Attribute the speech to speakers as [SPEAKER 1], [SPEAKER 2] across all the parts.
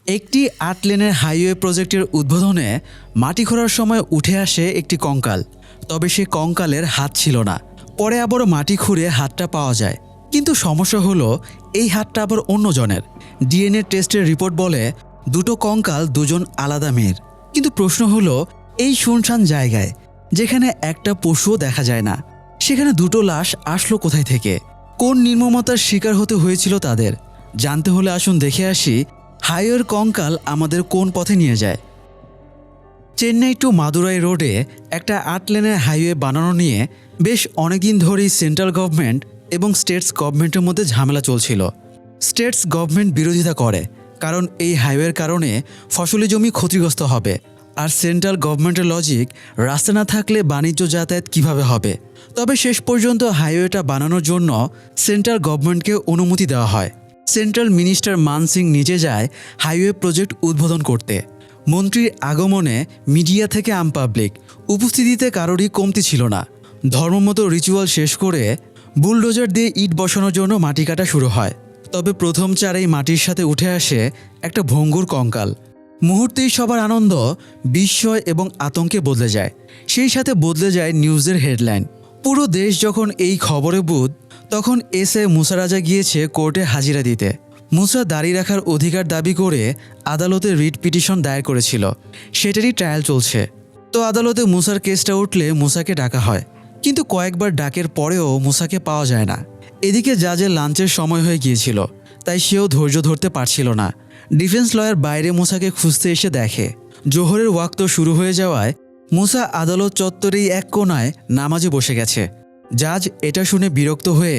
[SPEAKER 1] একটি ৮ লেনের হাইওয়ে প্রজেক্টের উদ্বোধনে মাটি খোঁড়ার সময় উঠে আসে একটি কঙ্কাল। তবে সে কঙ্কালের হাত ছিল না। পরে আবারও মাটি খুঁড়ে হাতটা পাওয়া যায়, কিন্তু সমস্যা হলো এই হাতটা আবার অন্যজনের। ডিএনএ টেস্টের রিপোর্ট বলে দুটো কঙ্কাল দুজন আলাদা মেয়ের। কিন্তু প্রশ্ন হলো, এই শুনশান জায়গায় যেখানে একটা পশুও দেখা যায় না, সেখানে দুটো লাশ আসলো কোথায় থেকে? কোন নির্মমতার শিকার হতে হয়েছিল তাদের? জানতে হলে আসুন দেখে আসি হাইওয়ের কঙ্কাল আমাদের কোন পথে নিয়ে যায়। চেন্নাই টু মাদুরাই রোডে একটা ৮ লেনের হাইওয়ে বানানো নিয়ে বেশ অনেকদিন ধরেই সেন্ট্রাল গভর্নমেন্ট এবং স্টেটস গভর্নমেন্টের মধ্যে ঝামেলা চলছিল। স্টেটস গভর্নমেন্ট বিরোধিতা করে, কারণ এই হাইওয়ের কারণে ফসলি জমি ক্ষতিগ্রস্ত হবে। আর সেন্ট্রাল গভর্নমেন্টের লজিক, রাস্তা না থাকলে বাণিজ্য যাতায়াত কিভাবে হবে? তবে শেষ পর্যন্ত হাইওয়েটা বানানোর জন্য সেন্ট্রাল গভর্নমেন্টকে অনুমতি দেওয়া হয়। সেন্ট্রাল মিনিস্টার মান সিং নিজে যায় হাইওয়ে প্রজেক্ট উদ্বোধন করতে। মন্ত্রীর আগমনে মিডিয়া থেকে আম পাবলিক উপস্থিতিতে কারোরই কমতি ছিল না। ধর্মমতো রিচুয়াল শেষ করে বুলডোজার দিয়ে ইট বসানোর জন্য মাটি কাটা শুরু হয়। তবে প্রথম চারেই মাটির সাথে উঠে আসে একটা ভঙ্গুর কঙ্কাল। মুহূর্তেই সবার আনন্দ বিস্ময় এবং আতঙ্কে বদলে যায়। সেই সাথে বদলে যায় নিউজের হেডলাইন। পুরো দেশ যখন এই খবরে বুঁদ, তখন এসআই মুসা রাজা গিয়েছে কোর্টে হাজিরা দিতে। মুসা দাড়ি রাখার অধিকার দাবি করে আদালতে রিট পিটিশন দায়ের করেছিল। সেটারই ট্রায়াল চলছে। তো আদালতে মুসার কেসটা উঠলে মুসাকে ডাকা হয়, কিন্তু কয়েকবার ডাকের পরেও মুসাকে পাওয়া যায় না। এদিকে জাজের লাঞ্চের সময় হয়ে গিয়েছিল, তাই সেও ধৈর্য ধরতে পারছিল না। ডিফেন্স লয়ার বাইরে মুসাকে খুঁজতে এসে দেখে জোহরের ওয়াক্ত শুরু হয়ে যাওয়ায় মুসা আদালত চত্বরেই এক কোণায় নামাজে বসে গেছে। জাজ এটা শুনে বিরক্ত হয়ে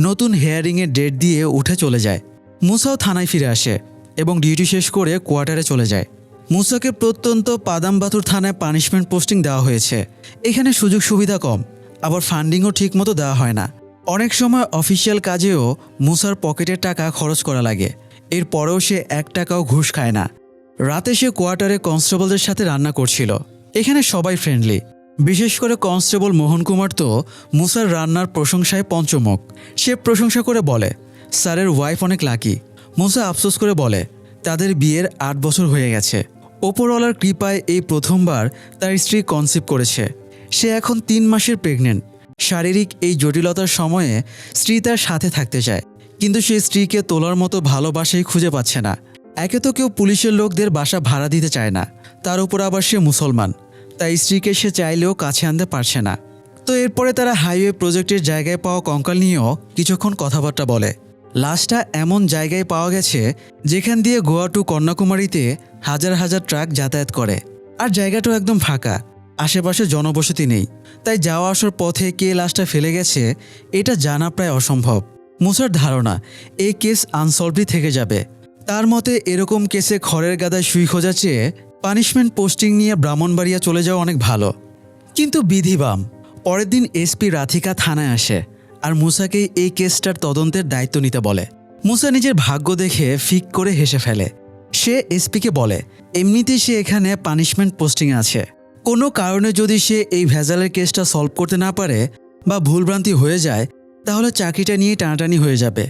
[SPEAKER 1] নতুন হেয়ারিংয়ের ডেট দিয়ে উঠে চলে যায়। মুসাও থানায় ফিরে আসে এবং ডিউটি শেষ করে কোয়ার্টারে চলে যায়। মুসাকে প্রত্যন্ত পাদামবাথুর থানায় পানিশমেন্ট পোস্টিং দেওয়া হয়েছে। এখানে সুযোগ সুবিধা কম, আবার ফান্ডিংও ঠিকমতো দেওয়া হয় না। অনেক সময় অফিসিয়াল কাজেও মুসার পকেটের টাকা খরচ করা লাগে। এরপরেও সে ১ টাকাও ঘুষ খায় না। রাতে সে কোয়ার্টারে কনস্টেবলদের সাথে রান্না করছিল। এখানে সবাই ফ্রেন্ডলি, বিশেষ করে কনস্টেবল মোহন কুমার তো মুসার রান্নার প্রশংসায় পঞ্চমুখ। সে প্রশংসা করে বলে, স্যারের ওয়াইফ অনেক লাকি। মুসা আফসোস করে বলে, তাদের বিয়ের ৮ বছর হয়ে গেছে। ওপরওয়ালার কৃপায় এই প্রথমবার তার স্ত্রী কনসিভ করেছে। সে এখন ৩ মাসের প্রেগনেন্ট। শারীরিক এই জটিলতার সময়ে স্ত্রী তার সাথে থাকতে চায়, কিন্তু সে স্ত্রীকে তোলার মতো ভালোবাসাই খুঁজে পাচ্ছে না। একে তো কেউ পুলিশের লোকদের বাসা ভাড়া দিতে চায় না, তার উপর আবার সে মুসলমান, তাই স্ত্রীকে সে চাইলেও কাছে আনতে পারছে না। তো এরপরে তারা হাইওয়ে প্রজেক্টের জায়গায় পাওয়া কঙ্কাল নিয়েও কিছুক্ষণ কথাবার্তা বলে। লাশটা এমন জায়গায় পাওয়া গেছে যেখান দিয়ে গোয়া টু কন্যাকুমারীতে হাজার হাজার ট্রাক যাতায়াত করে, আর জায়গাটাও একদম ফাঁকা, আশেপাশে জনবসতি নেই। তাই যাওয়া আসার পথে কে লাশটা ফেলে গেছে এটা জানা প্রায় অসম্ভব। মুসার ধারণা এই কেস আনসলভডই থেকে যাবে। তার মতে এরকম কেসে খড়ের গাদায় সুই খোঁজার চেয়ে পানিশমেন্ট পোস্টিং নিয়ে ব্রাহ্মণবাড়িয়া চলে যাওয়া অনেক ভালো। কিন্তু বিধিবাম। পরের দিন এসপি রাধিকা থানায় আসে আর মুসাকেই এই কেসটার তদন্তের দায়িত্ব নিতে বলে। মুসা নিজের ভাগ্য দেখে ফিক করে হেসে ফেলে। সে এসপিকে বলে, এমনিতেই সে এখানে পানিশমেন্ট পোস্টিংয়ে আছে। কোনো কারণে যদি সে এই ভেজালের কেসটা সলভ করতে না পারে বা ভুলভ্রান্তি হয়ে যায়, তাহলে চাকরিটা নিয়ে টানাটানি হয়ে যাবে।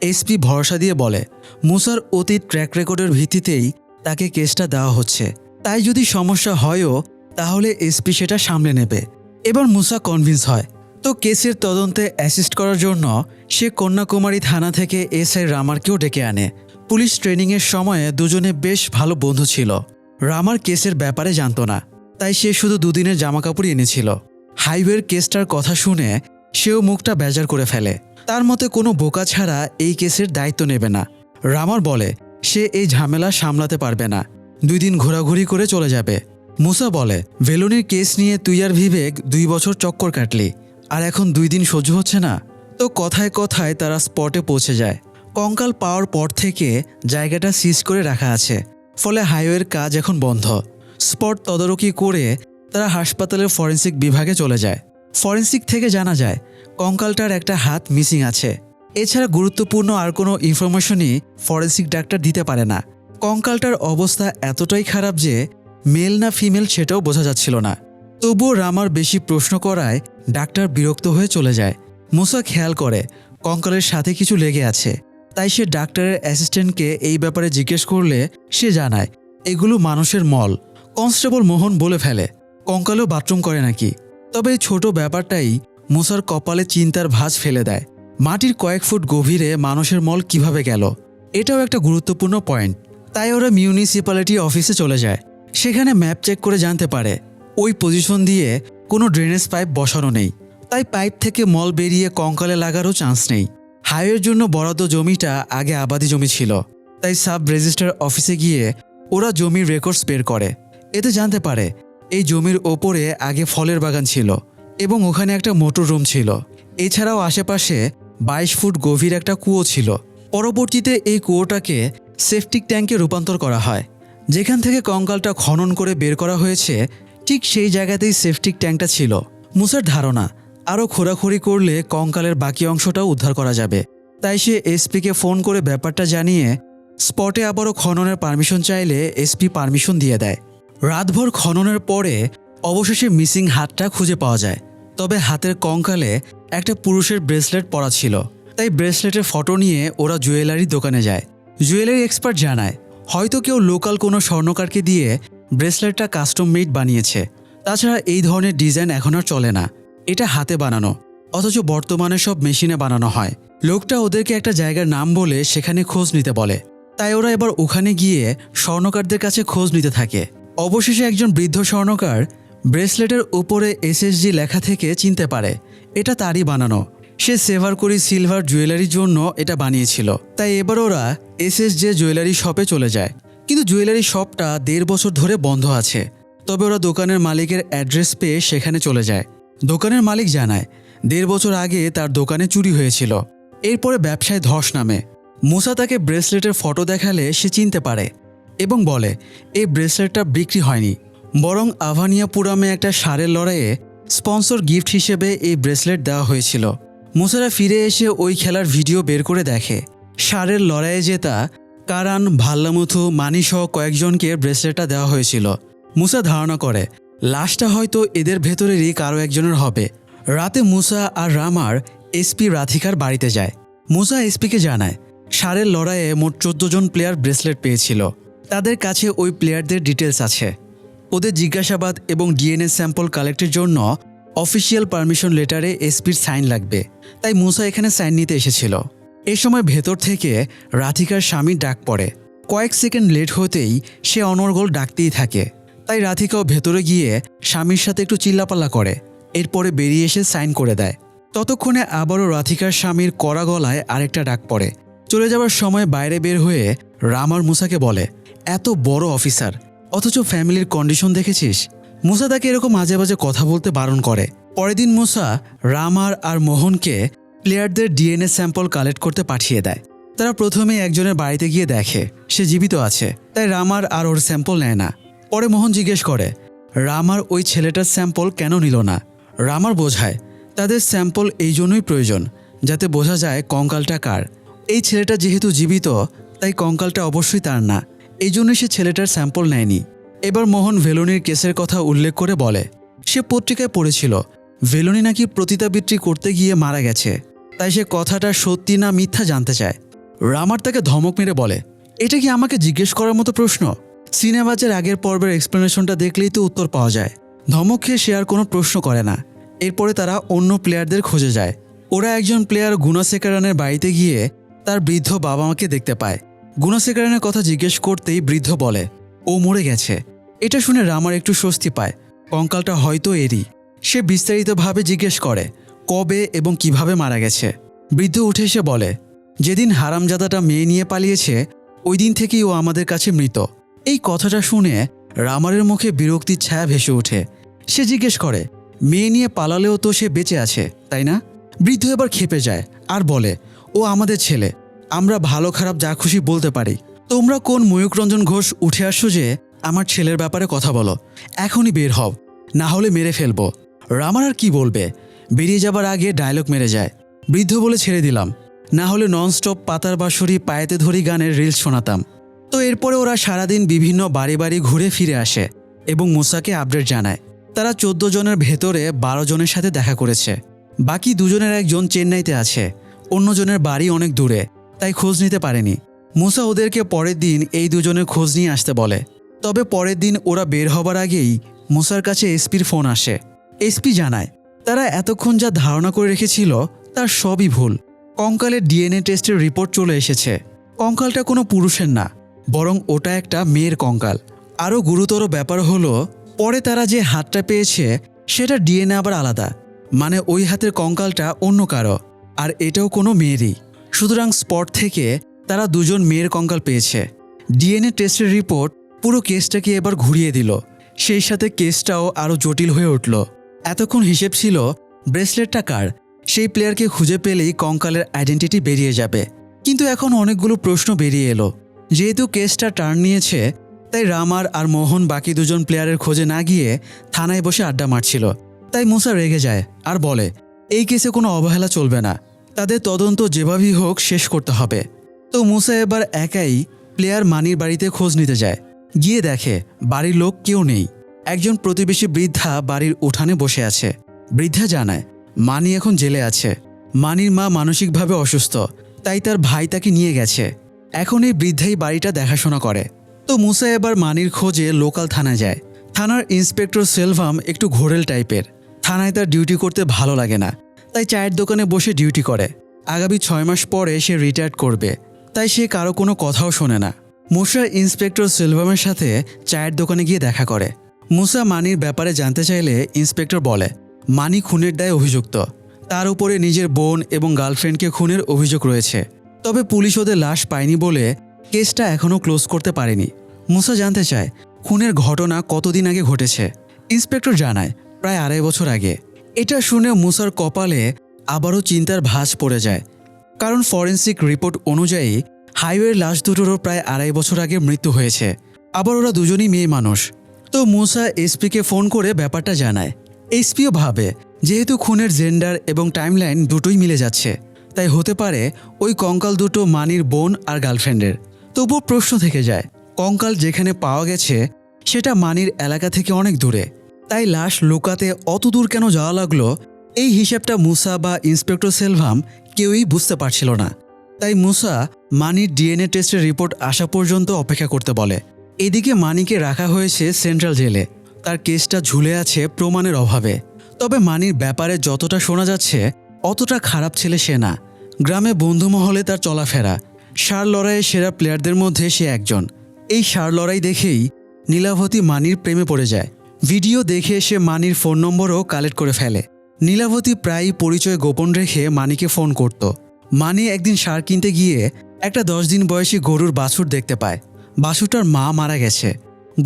[SPEAKER 1] এসপি ভরসা দিয়ে বলে, মুসার অতীত ট্র্যাক রেকর্ডের ভিত্তিতেই তাকে কেসটা দেওয়া হচ্ছে। তাই যদি সমস্যা হয়ও তাহলে এসপি সেটা সামলে নেবে। এবার মুসা কনভিন্স হয়। তো কেসের তদন্তে অ্যাসিস্ট করার জন্য সে কন্যাকুমারী থানা থেকে এসআই রামারকেও ডেকে আনে। পুলিশ ট্রেনিংয়ের সময়ে দুজনে বেশ ভালো বন্ধু ছিল। রামার কেসের ব্যাপারে জানতো না, তাই সে শুধু দুদিনের জামাকাপড় এনেছিল। হাইওয়ের কেসটার কথা শুনে সেও মুখটা বেজার করে ফেলে। তার মতে কোনো বোকা ছাড়া এই কেসের দায়িত্ব নেবে না। রামার বলে সে এই ঝামেলা সামলাতে পারবে না, 2 দিন ঘোরাঘুরি করে চলে যাবে। মুসা বলে, ভেলুনির কেস নিয়ে তুই আর বিবেক 2 বছর চক্কর কাটলি, আর এখন 2 দিন সহ্য হচ্ছে না? তো কথায় কথায় তারা স্পটে পৌঁছে যায়। কঙ্কাল পাওয়ার পর থেকে জায়গাটা সিজ করে রাখা আছে, ফলে হাইওয়ের কাজ এখন বন্ধ। স্পট তদারকি করে তারা হাসপাতালের ফরেন্সিক বিভাগে চলে যায়। ফরেন্সিক থেকে জানা যায় কঙ্কালটার একটা হাত মিসিং আছে। এছাড়া গুরুত্বপূর্ণ আর কোনো ইনফরমেশনই ফরেন্সিক ডাক্তার দিতে পারে না। কঙ্কালটার অবস্থা এতটাই খারাপ যে মেল না ফিমেল সেটাও বোঝা যাচ্ছিল না। তবুও রামার বেশি প্রশ্ন করায় ডাক্তার বিরক্ত হয়ে চলে যায়। মুসা খেয়াল করে কঙ্কালের সাথে কিছু লেগে আছে, তাই সে ডাক্তারের অ্যাসিস্ট্যান্টকে এই ব্যাপারে জিজ্ঞেস করলে সে জানায় এগুলো মানুষের মল। কনস্টেবল মোহন বলে ফেলে কঙ্কালও বাথরুম করে নাকি। তবে এই ছোট ব্যাপারটাই মুসার কপালে চিন্তার ভাঁজ ফেলে দেয়। মাটির কয়েক ফুট গভীরে মানুষের মল কিভাবে গেল, এটাও একটা গুরুত্বপূর্ণ পয়েন্ট। তাই ওরা মিউনিসিপ্যালিটি অফিসে চলে যায়। সেখানে ম্যাপ চেক করে জানতে পারে ওই পজিশন দিয়ে কোনো ড্রেনেজ পাইপ বসানো নেই, তাই পাইপ থেকে মল বেরিয়ে কঙ্কালে লাগারও চান্স নেই। হাইওয়ের জন্য বরাদ্দ জমিটা আগে আবাদি জমি ছিল, তাই সাব রেজিস্ট্রার অফিসে গিয়ে ওরা জমির রেকর্ডস বের করে। এতে জানতে পারে এই জমির ওপরে আগে ফলের বাগান ছিল এবং ওখানে একটা মোটর রুম ছিল। এছাড়াও আশেপাশে 22 ফুট গভীর একটা কুয়ো ছিল। পরবর্তীতে এই কুয়োটাকে সেপটিক ট্যাঙ্কে রূপান্তর করা হয়। যেখান থেকে কঙ্কালটা খনন করে বের করা হয়েছে ঠিক সেই জায়গাতেই সেপটিক ট্যাঙ্কটা ছিল। মুসার ধারণা আরও খোঁড়াখুড়ি করলে কঙ্কালের বাকি অংশটাও উদ্ধার করা যাবে। তাই সে এসপিকে ফোন করে ব্যাপারটা জানিয়ে স্পটে আবারও খননের পারমিশন চাইলে এসপি পারমিশন দিয়ে দেয়। রাতভর খননের পরে অবশেষে মিসিং হাতটা খুঁজে পাওয়া যায়। তবে হাতের কঙ্কালে একটা পুরুষের ব্রেসলেট পরা ছিল। তাই ব্রেসলেটের ফটো নিয়ে ওরা জুয়েলারি দোকানে যায়। জুয়েলারি এক্সপার্ট জানায় হয়তো কেউ লোকাল কোনো স্বর্ণকারকে দিয়ে ব্রেসলেটটা কাস্টম মেড বানিয়েছে। তাছাড়া এই ধরনের ডিজাইন এখন আর চলে না, এটা হাতে বানানো, অথচ বর্তমানে সব মেশিনে বানানো হয়। লোকটা ওদেরকে একটা জায়গার নাম বলে সেখানে খোঁজ নিতে বলে। তাই ওরা এবার ওখানে গিয়ে স্বর্ণকারদের কাছে খোঁজ নিতে থাকে। অবশেষে একজন বৃদ্ধ স্বর্ণকার ব্রেসলেটের উপরে এসএসজি লেখা থেকে চিনতে পারে এটা তারই বানানো। সে সেভার করি সিলভার জুয়েলারির জন্য এটা বানিয়েছিল। তাই এবার ওরা এসএসজে জুয়েলারি শপে চলে যায়। কিন্তু জুয়েলারি শপটা 1.5 বছর ধরে বন্ধ আছে। তবে ওরা দোকানের মালিকের অ্যাড্রেস পেয়ে সেখানে চলে যায়। দোকানের মালিক জানায় 1.5 বছর আগে তার দোকানে চুরি হয়েছিল। এরপরে ব্যবসায় ধস নামে। মুসা তাকে ব্রেসলেটের ফটো দেখালে সে চিনতে পারে এবং বলে এই ব্রেসলেটটা বিক্রি হয়নি, বরং আভানিয়াপুরামে একটা ষাঁড়ের লড়াইয়ে স্পন্সর গিফট হিসেবে এই ব্রেসলেট দেওয়া হয়েছিল। মুসারা ফিরে এসে ওই খেলার ভিডিও বের করে দেখে ষাঁড়ের লড়াইয়ে জেতা কারান, ভাল্লামুথু, মানিসহ কয়েকজনকে ব্রেসলেটটা দেওয়া হয়েছিল। মুসা ধারণা করে লাশটা হয়তো এদের ভেতরেরই কারো একজনের হবে। রাতে মুসা আর রামার এসপি রাধিকার বাড়িতে যায়। মুসা এসপিকে জানায় ষাঁড়ের লড়াইয়ে মোট 14 জন প্লেয়ার ব্রেসলেট পেয়েছিল। তাদের কাছে ওই প্লেয়ারদের ডিটেলস আছে। ওদের জিজ্ঞাসাবাদ এবং ডিএনএ স্যাম্পল কালেক্টের জন্য অফিসিয়াল পারমিশন লেটারে এসপির সাইন লাগবে। তাই মুসা এখানে সাইন নিতে এসেছিল। এই সময় ভেতর থেকে রাধিকার স্বামীর ডাক পড়ে। কয়েক সেকেন্ড লেট হতেই সে অনর্গল ডাকতেই থাকে। তাই রাধিকাও ভেতরে গিয়ে স্বামীর সাথে একটু চিল্লাপাল্লা করে। এরপরে বেরিয়ে এসে সাইন করে দেয়। ততক্ষণে আবারও রাধিকার স্বামীর কড়া গলায় আরেকটা ডাক পড়ে। চলে যাওয়ার সময় বাইরে বের হয়ে রামার মুসাকে বলে এত বড় অফিসার অথচ ফ্যামিলির কন্ডিশন দেখেছিস। মুসা তাকে এরকম মাঝে মাঝে কথা বলতে বারণ করে। পরের দিন মুসা রামার আর মোহনকে প্লেয়ারদের ডিএনএ স্যাম্পল কালেক্ট করতে পাঠিয়ে দেয়। তারা প্রথমে একজনের বাড়িতে গিয়ে দেখে সে জীবিত আছে। তাই রামার আর ওর স্যাম্পল নেয় না। পরে মোহন জিজ্ঞেস করে রামার ওই ছেলেটার স্যাম্পল কেন নিল না। রামার বোঝায় তাদের স্যাম্পল এই জন্যই প্রয়োজন যাতে বোঝা যায় কঙ্কালটা কার। এই ছেলেটা যেহেতু জীবিত তাই কঙ্কালটা অবশ্যই তার না, এই জন্যই সে ছেলেটার স্যাম্পল নেয়নি। এবার মোহন ভেলোনির কেসের কথা উল্লেখ করে বলে সে পত্রিকায় পড়েছিল ভেলোনি নাকি পতিতাবৃত্তি করতে গিয়ে মারা গেছে। তাই সে কথাটা সত্যি না মিথ্যা জানতে চায়। রামার তাকে ধমক মেরে বলে এটা কি আমাকে জিজ্ঞেস করার মতো প্রশ্ন? সিনেমাজের আগের পর্বের এক্সপ্লেনেশনটা দেখলেই তো উত্তর পাওয়া যায়। ধমক খেয়ে সে আর কোনো প্রশ্ন করে না। এরপরে তারা অন্য প্লেয়ারদের খোঁজে যায়। ওরা একজন প্লেয়ার গুণাশেখরানের বাড়িতে গিয়ে তার বৃদ্ধ বাবা মাকে দেখতে পায়। গুণাশেখরানের কথা জিজ্ঞেস করতেই বৃদ্ধ বলে ও মরে গেছে। এটা শুনে রামার একটু স্বস্তি পায়, কঙ্কালটা হয়তো এরই। সে বিস্তারিতভাবে জিজ্ঞেস করে কবে এবং কিভাবে মারা গেছে। বৃদ্ধ উঠে এসে বলে যেদিন হারামজাদাটা মেয়ে নিয়ে পালিয়েছে ওই দিন থেকেই ও আমাদের কাছে মৃত। এই কথাটা শুনে রামারের মুখে বিরক্তির ছায়া ভেসে ওঠে। সে জিজ্ঞেস করে মেয়ে নিয়ে পালালেও তো সে বেঁচে আছে তাই না? বৃদ্ধ এবার ক্ষেপে যায় আর বলে ও আমাদের ছেলে, আমরা ভালো খারাপ যা খুশি বলতে পারি। তোমরা কোন ময়ূকরঞ্জন ঘোষ উঠে আসছো যে আমার ছেলের ব্যাপারে কথা বলো? এখনই বের হও, না হলে মেরে ফেলবো। রামার আর কি বলবে, বেরিয়ে যাবার আগে ডায়লগ মেরে যায় বৃদ্ধ বলে ছেড়ে দিলাম, না হলে ননস্টপ পাতার বাঁশরি পায়েতে ধরি গানের রিলস শোনাতাম। তো এরপরে ওরা সারাদিন বিভিন্ন বাড়ি বাড়ি ঘুরে ফিরে আসে এবং মুসাকে আপডেট জানায় তারা 14 জনের ভেতরে 12 জনের সাথে দেখা করেছে। বাকি 2 জনের একজন চেন্নাইতে আছে, অন্যজনের বাড়ি অনেক দূরে। তাই খোঁজ নিতে পারেনি। মুসা ওদেরকে পরের দিন এই দুজনের খোঁজ নিয়ে আসতে বলে। তবে পরের দিন ওরা বের হবার আগেই মুসার কাছে এসপির ফোন আসে। এসপি জানায় তারা এতক্ষণ যা ধারণা করে রেখেছিল তার সবই ভুল। কঙ্কালের ডিএনএ টেস্টের রিপোর্ট চলে এসেছে। কঙ্কালটা কোনো পুরুষের না, বরং ওটা একটা মেয়ের কঙ্কাল। আরও গুরুতর ব্যাপার হলো, পরে তারা যে হাতটা পেয়েছে সেটা ডিএনএ আবার আলাদা, মানে ওই হাতের কঙ্কালটা অন্য কারো, আর এটাও কোনো মেয়েরই। সুতরাং স্পট থেকে তারা দুজন মেয়ের কঙ্কাল পেয়েছে। ডিএনএ টেস্টের রিপোর্ট পুরো কেসটাকে এবার ঘুরিয়ে দিল। সেই সাথে কেসটাও আরও জটিল হয়ে উঠল। এতক্ষণ হিসেব ছিল ব্রেসলেটটা কার, সেই প্লেয়ারকে খুঁজে পেলেই কঙ্কালের আইডেন্টিটি বেরিয়ে যাবে। কিন্তু এখন অনেকগুলো প্রশ্ন বেরিয়ে এলো। যেহেতু কেসটা টার্ন নিয়েছে, তাই রামার আর মোহন বাকি দুজন প্লেয়ারের খোঁজে না গিয়ে থানায় বসে আড্ডা মারছিল। তাই মুসা রেগে যায় আর বলে এই কেসে কোনো অবহেলা চলবে না, তাদের তদন্ত যেভাবেই হোক শেষ করতে হবে। তো মুসা এবার একাই প্লেয়ার মানির বাড়িতে খোঁজ নিতে যায়। গিয়ে দেখে বাড়ির লোক কেউ নেই। একজন প্রতিবেশী বৃদ্ধা বাড়ির উঠানে বসে আছে। বৃদ্ধা জানায় মানি এখন জেলে আছে। মানির মা মানসিকভাবে অসুস্থ, তাই তার ভাই তাকে নিয়ে গেছে। এখন এই বৃদ্ধাই বাড়িটা দেখাশোনা করে। তো মুসা এবার মানির খোঁজে লোকাল থানায় যায়। থানার ইন্সপেক্টর সেলভাম একটু ঘোরেল টাইপের। থানায় তার ডিউটি করতে ভালো লাগে না, তাই চায়ের দোকানে বসে ডিউটি করে। আগামী 6 মাস পরে সে রিটায়ার করবে, তাই সে কারো কোনো কথাও শোনে না। মুসা ইন্সপেক্টর সেলভামের সাথে চায়ের দোকানে গিয়ে দেখা করে। মুসা মানির ব্যাপারে জানতে চাইলে ইন্সপেক্টর বলে মানি খুনের দায়ে অভিযুক্ত। তার উপরে নিজের বোন এবং গার্লফ্রেন্ডকে খুনের অভিযোগ রয়েছে। তবে পুলিশ ওদের লাশ পায়নি বলে কেসটা এখনও ক্লোজ করতে পারেনি। মুসা জানতে চায় খুনের ঘটনা কতদিন আগে ঘটেছে। ইন্সপেক্টর জানায় প্রায় 2.5 বছর আগে। এটা শুনে মুসার কপালে আবারও চিন্তার ভাঁজ পড়ে যায়, কারণ ফরেন্সিক রিপোর্ট অনুযায়ী হাইওয়ের লাশ দুটোরও প্রায় 2.5 বছর আগে মৃত্যু হয়েছে। আবার ওরা দুজনই মেয়ে মানুষ। তো মুসা এসপিকে ফোন করে ব্যাপারটা জানায়। এসপিও ভাবে যেহেতু খুনের জেন্ডার এবং টাইমলাইন দুটোই মিলে যাচ্ছে, তাই হতে পারে ওই কঙ্কাল দুটো মানির বোন আর গার্লফ্রেন্ডের। তবুও প্রশ্ন থেকে যায়, কঙ্কাল যেখানে পাওয়া গেছে সেটা মানির এলাকা থেকে অনেক দূরে, তাই লাশ লুকাতে অত দূর কেন যাওয়া লাগলো? এই হিসেবটা মুসা বা ইন্সপেক্টর সেলভাম কেউই বুঝতে পারছিল না। তাই মুসা মানির ডিএনএ টেস্টের রিপোর্ট আসা পর্যন্ত অপেক্ষা করতে বলে। এদিকে মানিকে রাখা হয়েছে সেন্ট্রাল জেলে। তার কেসটা ঝুলে আছে প্রমাণের অভাবে। তবে মানির ব্যাপারে যতটা শোনা যাচ্ছে অতটা খারাপ ছেলে সে না। গ্রামে বন্ধু মহলে তার চলাফেরা। ষাঁড় লড়াইয়ে সেরা প্লেয়ারদের মধ্যে সে একজন। এই ষাঁড় লড়াই দেখেই নীলাবতী মানির প্রেমে পড়ে যায়। ভিডিও দেখে সে মানির ফোন নম্বরও কালেক্ট করে ফেলে। নীলাবতী প্রায়ই পরিচয় গোপন রেখে মানিকে ফোন করত। মানি একদিন ষাঁড় কিনতে গিয়ে একটা 10 দিন বয়সী গরুর বাছুর দেখতে পায়। বাছুরটার মা মারা গেছে।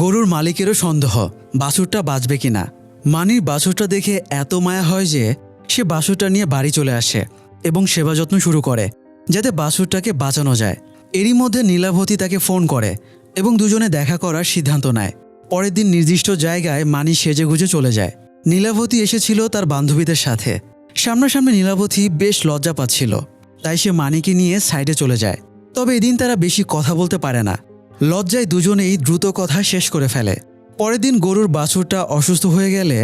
[SPEAKER 1] গরুর মালিকেরও সন্দেহ বাছুরটা বাঁচবে কিনা। মানির বাছুরটা দেখে এত মায়া হয় যে সে বাছুরটা নিয়ে বাড়ি চলে আসে এবং সেবা যত্ন শুরু করে যাতে বাছুরটাকে বাঁচানো যায়। এরই মধ্যে নীলাবতী তাকে ফোন করে এবং দুজনে দেখা করার সিদ্ধান্ত নেয়। পরের দিন নির্দিষ্ট জায়গায় মানি সেজেগুজে চলে যায়। নীলাবতী এসেছিল তার বান্ধবীদের সাথে। সামনাসামনি নীলাবতী বেশ লজ্জা পাচ্ছিল, তাই সে মানিকে নিয়ে সাইডে চলে যায়। তবে এদিন তারা বেশি কথা বলতে পারে না। লজ্জায় দুজনেই দ্রুত কথা শেষ করে ফেলে। পরের দিন গরুর বাছুরটা অসুস্থ হয়ে গেলে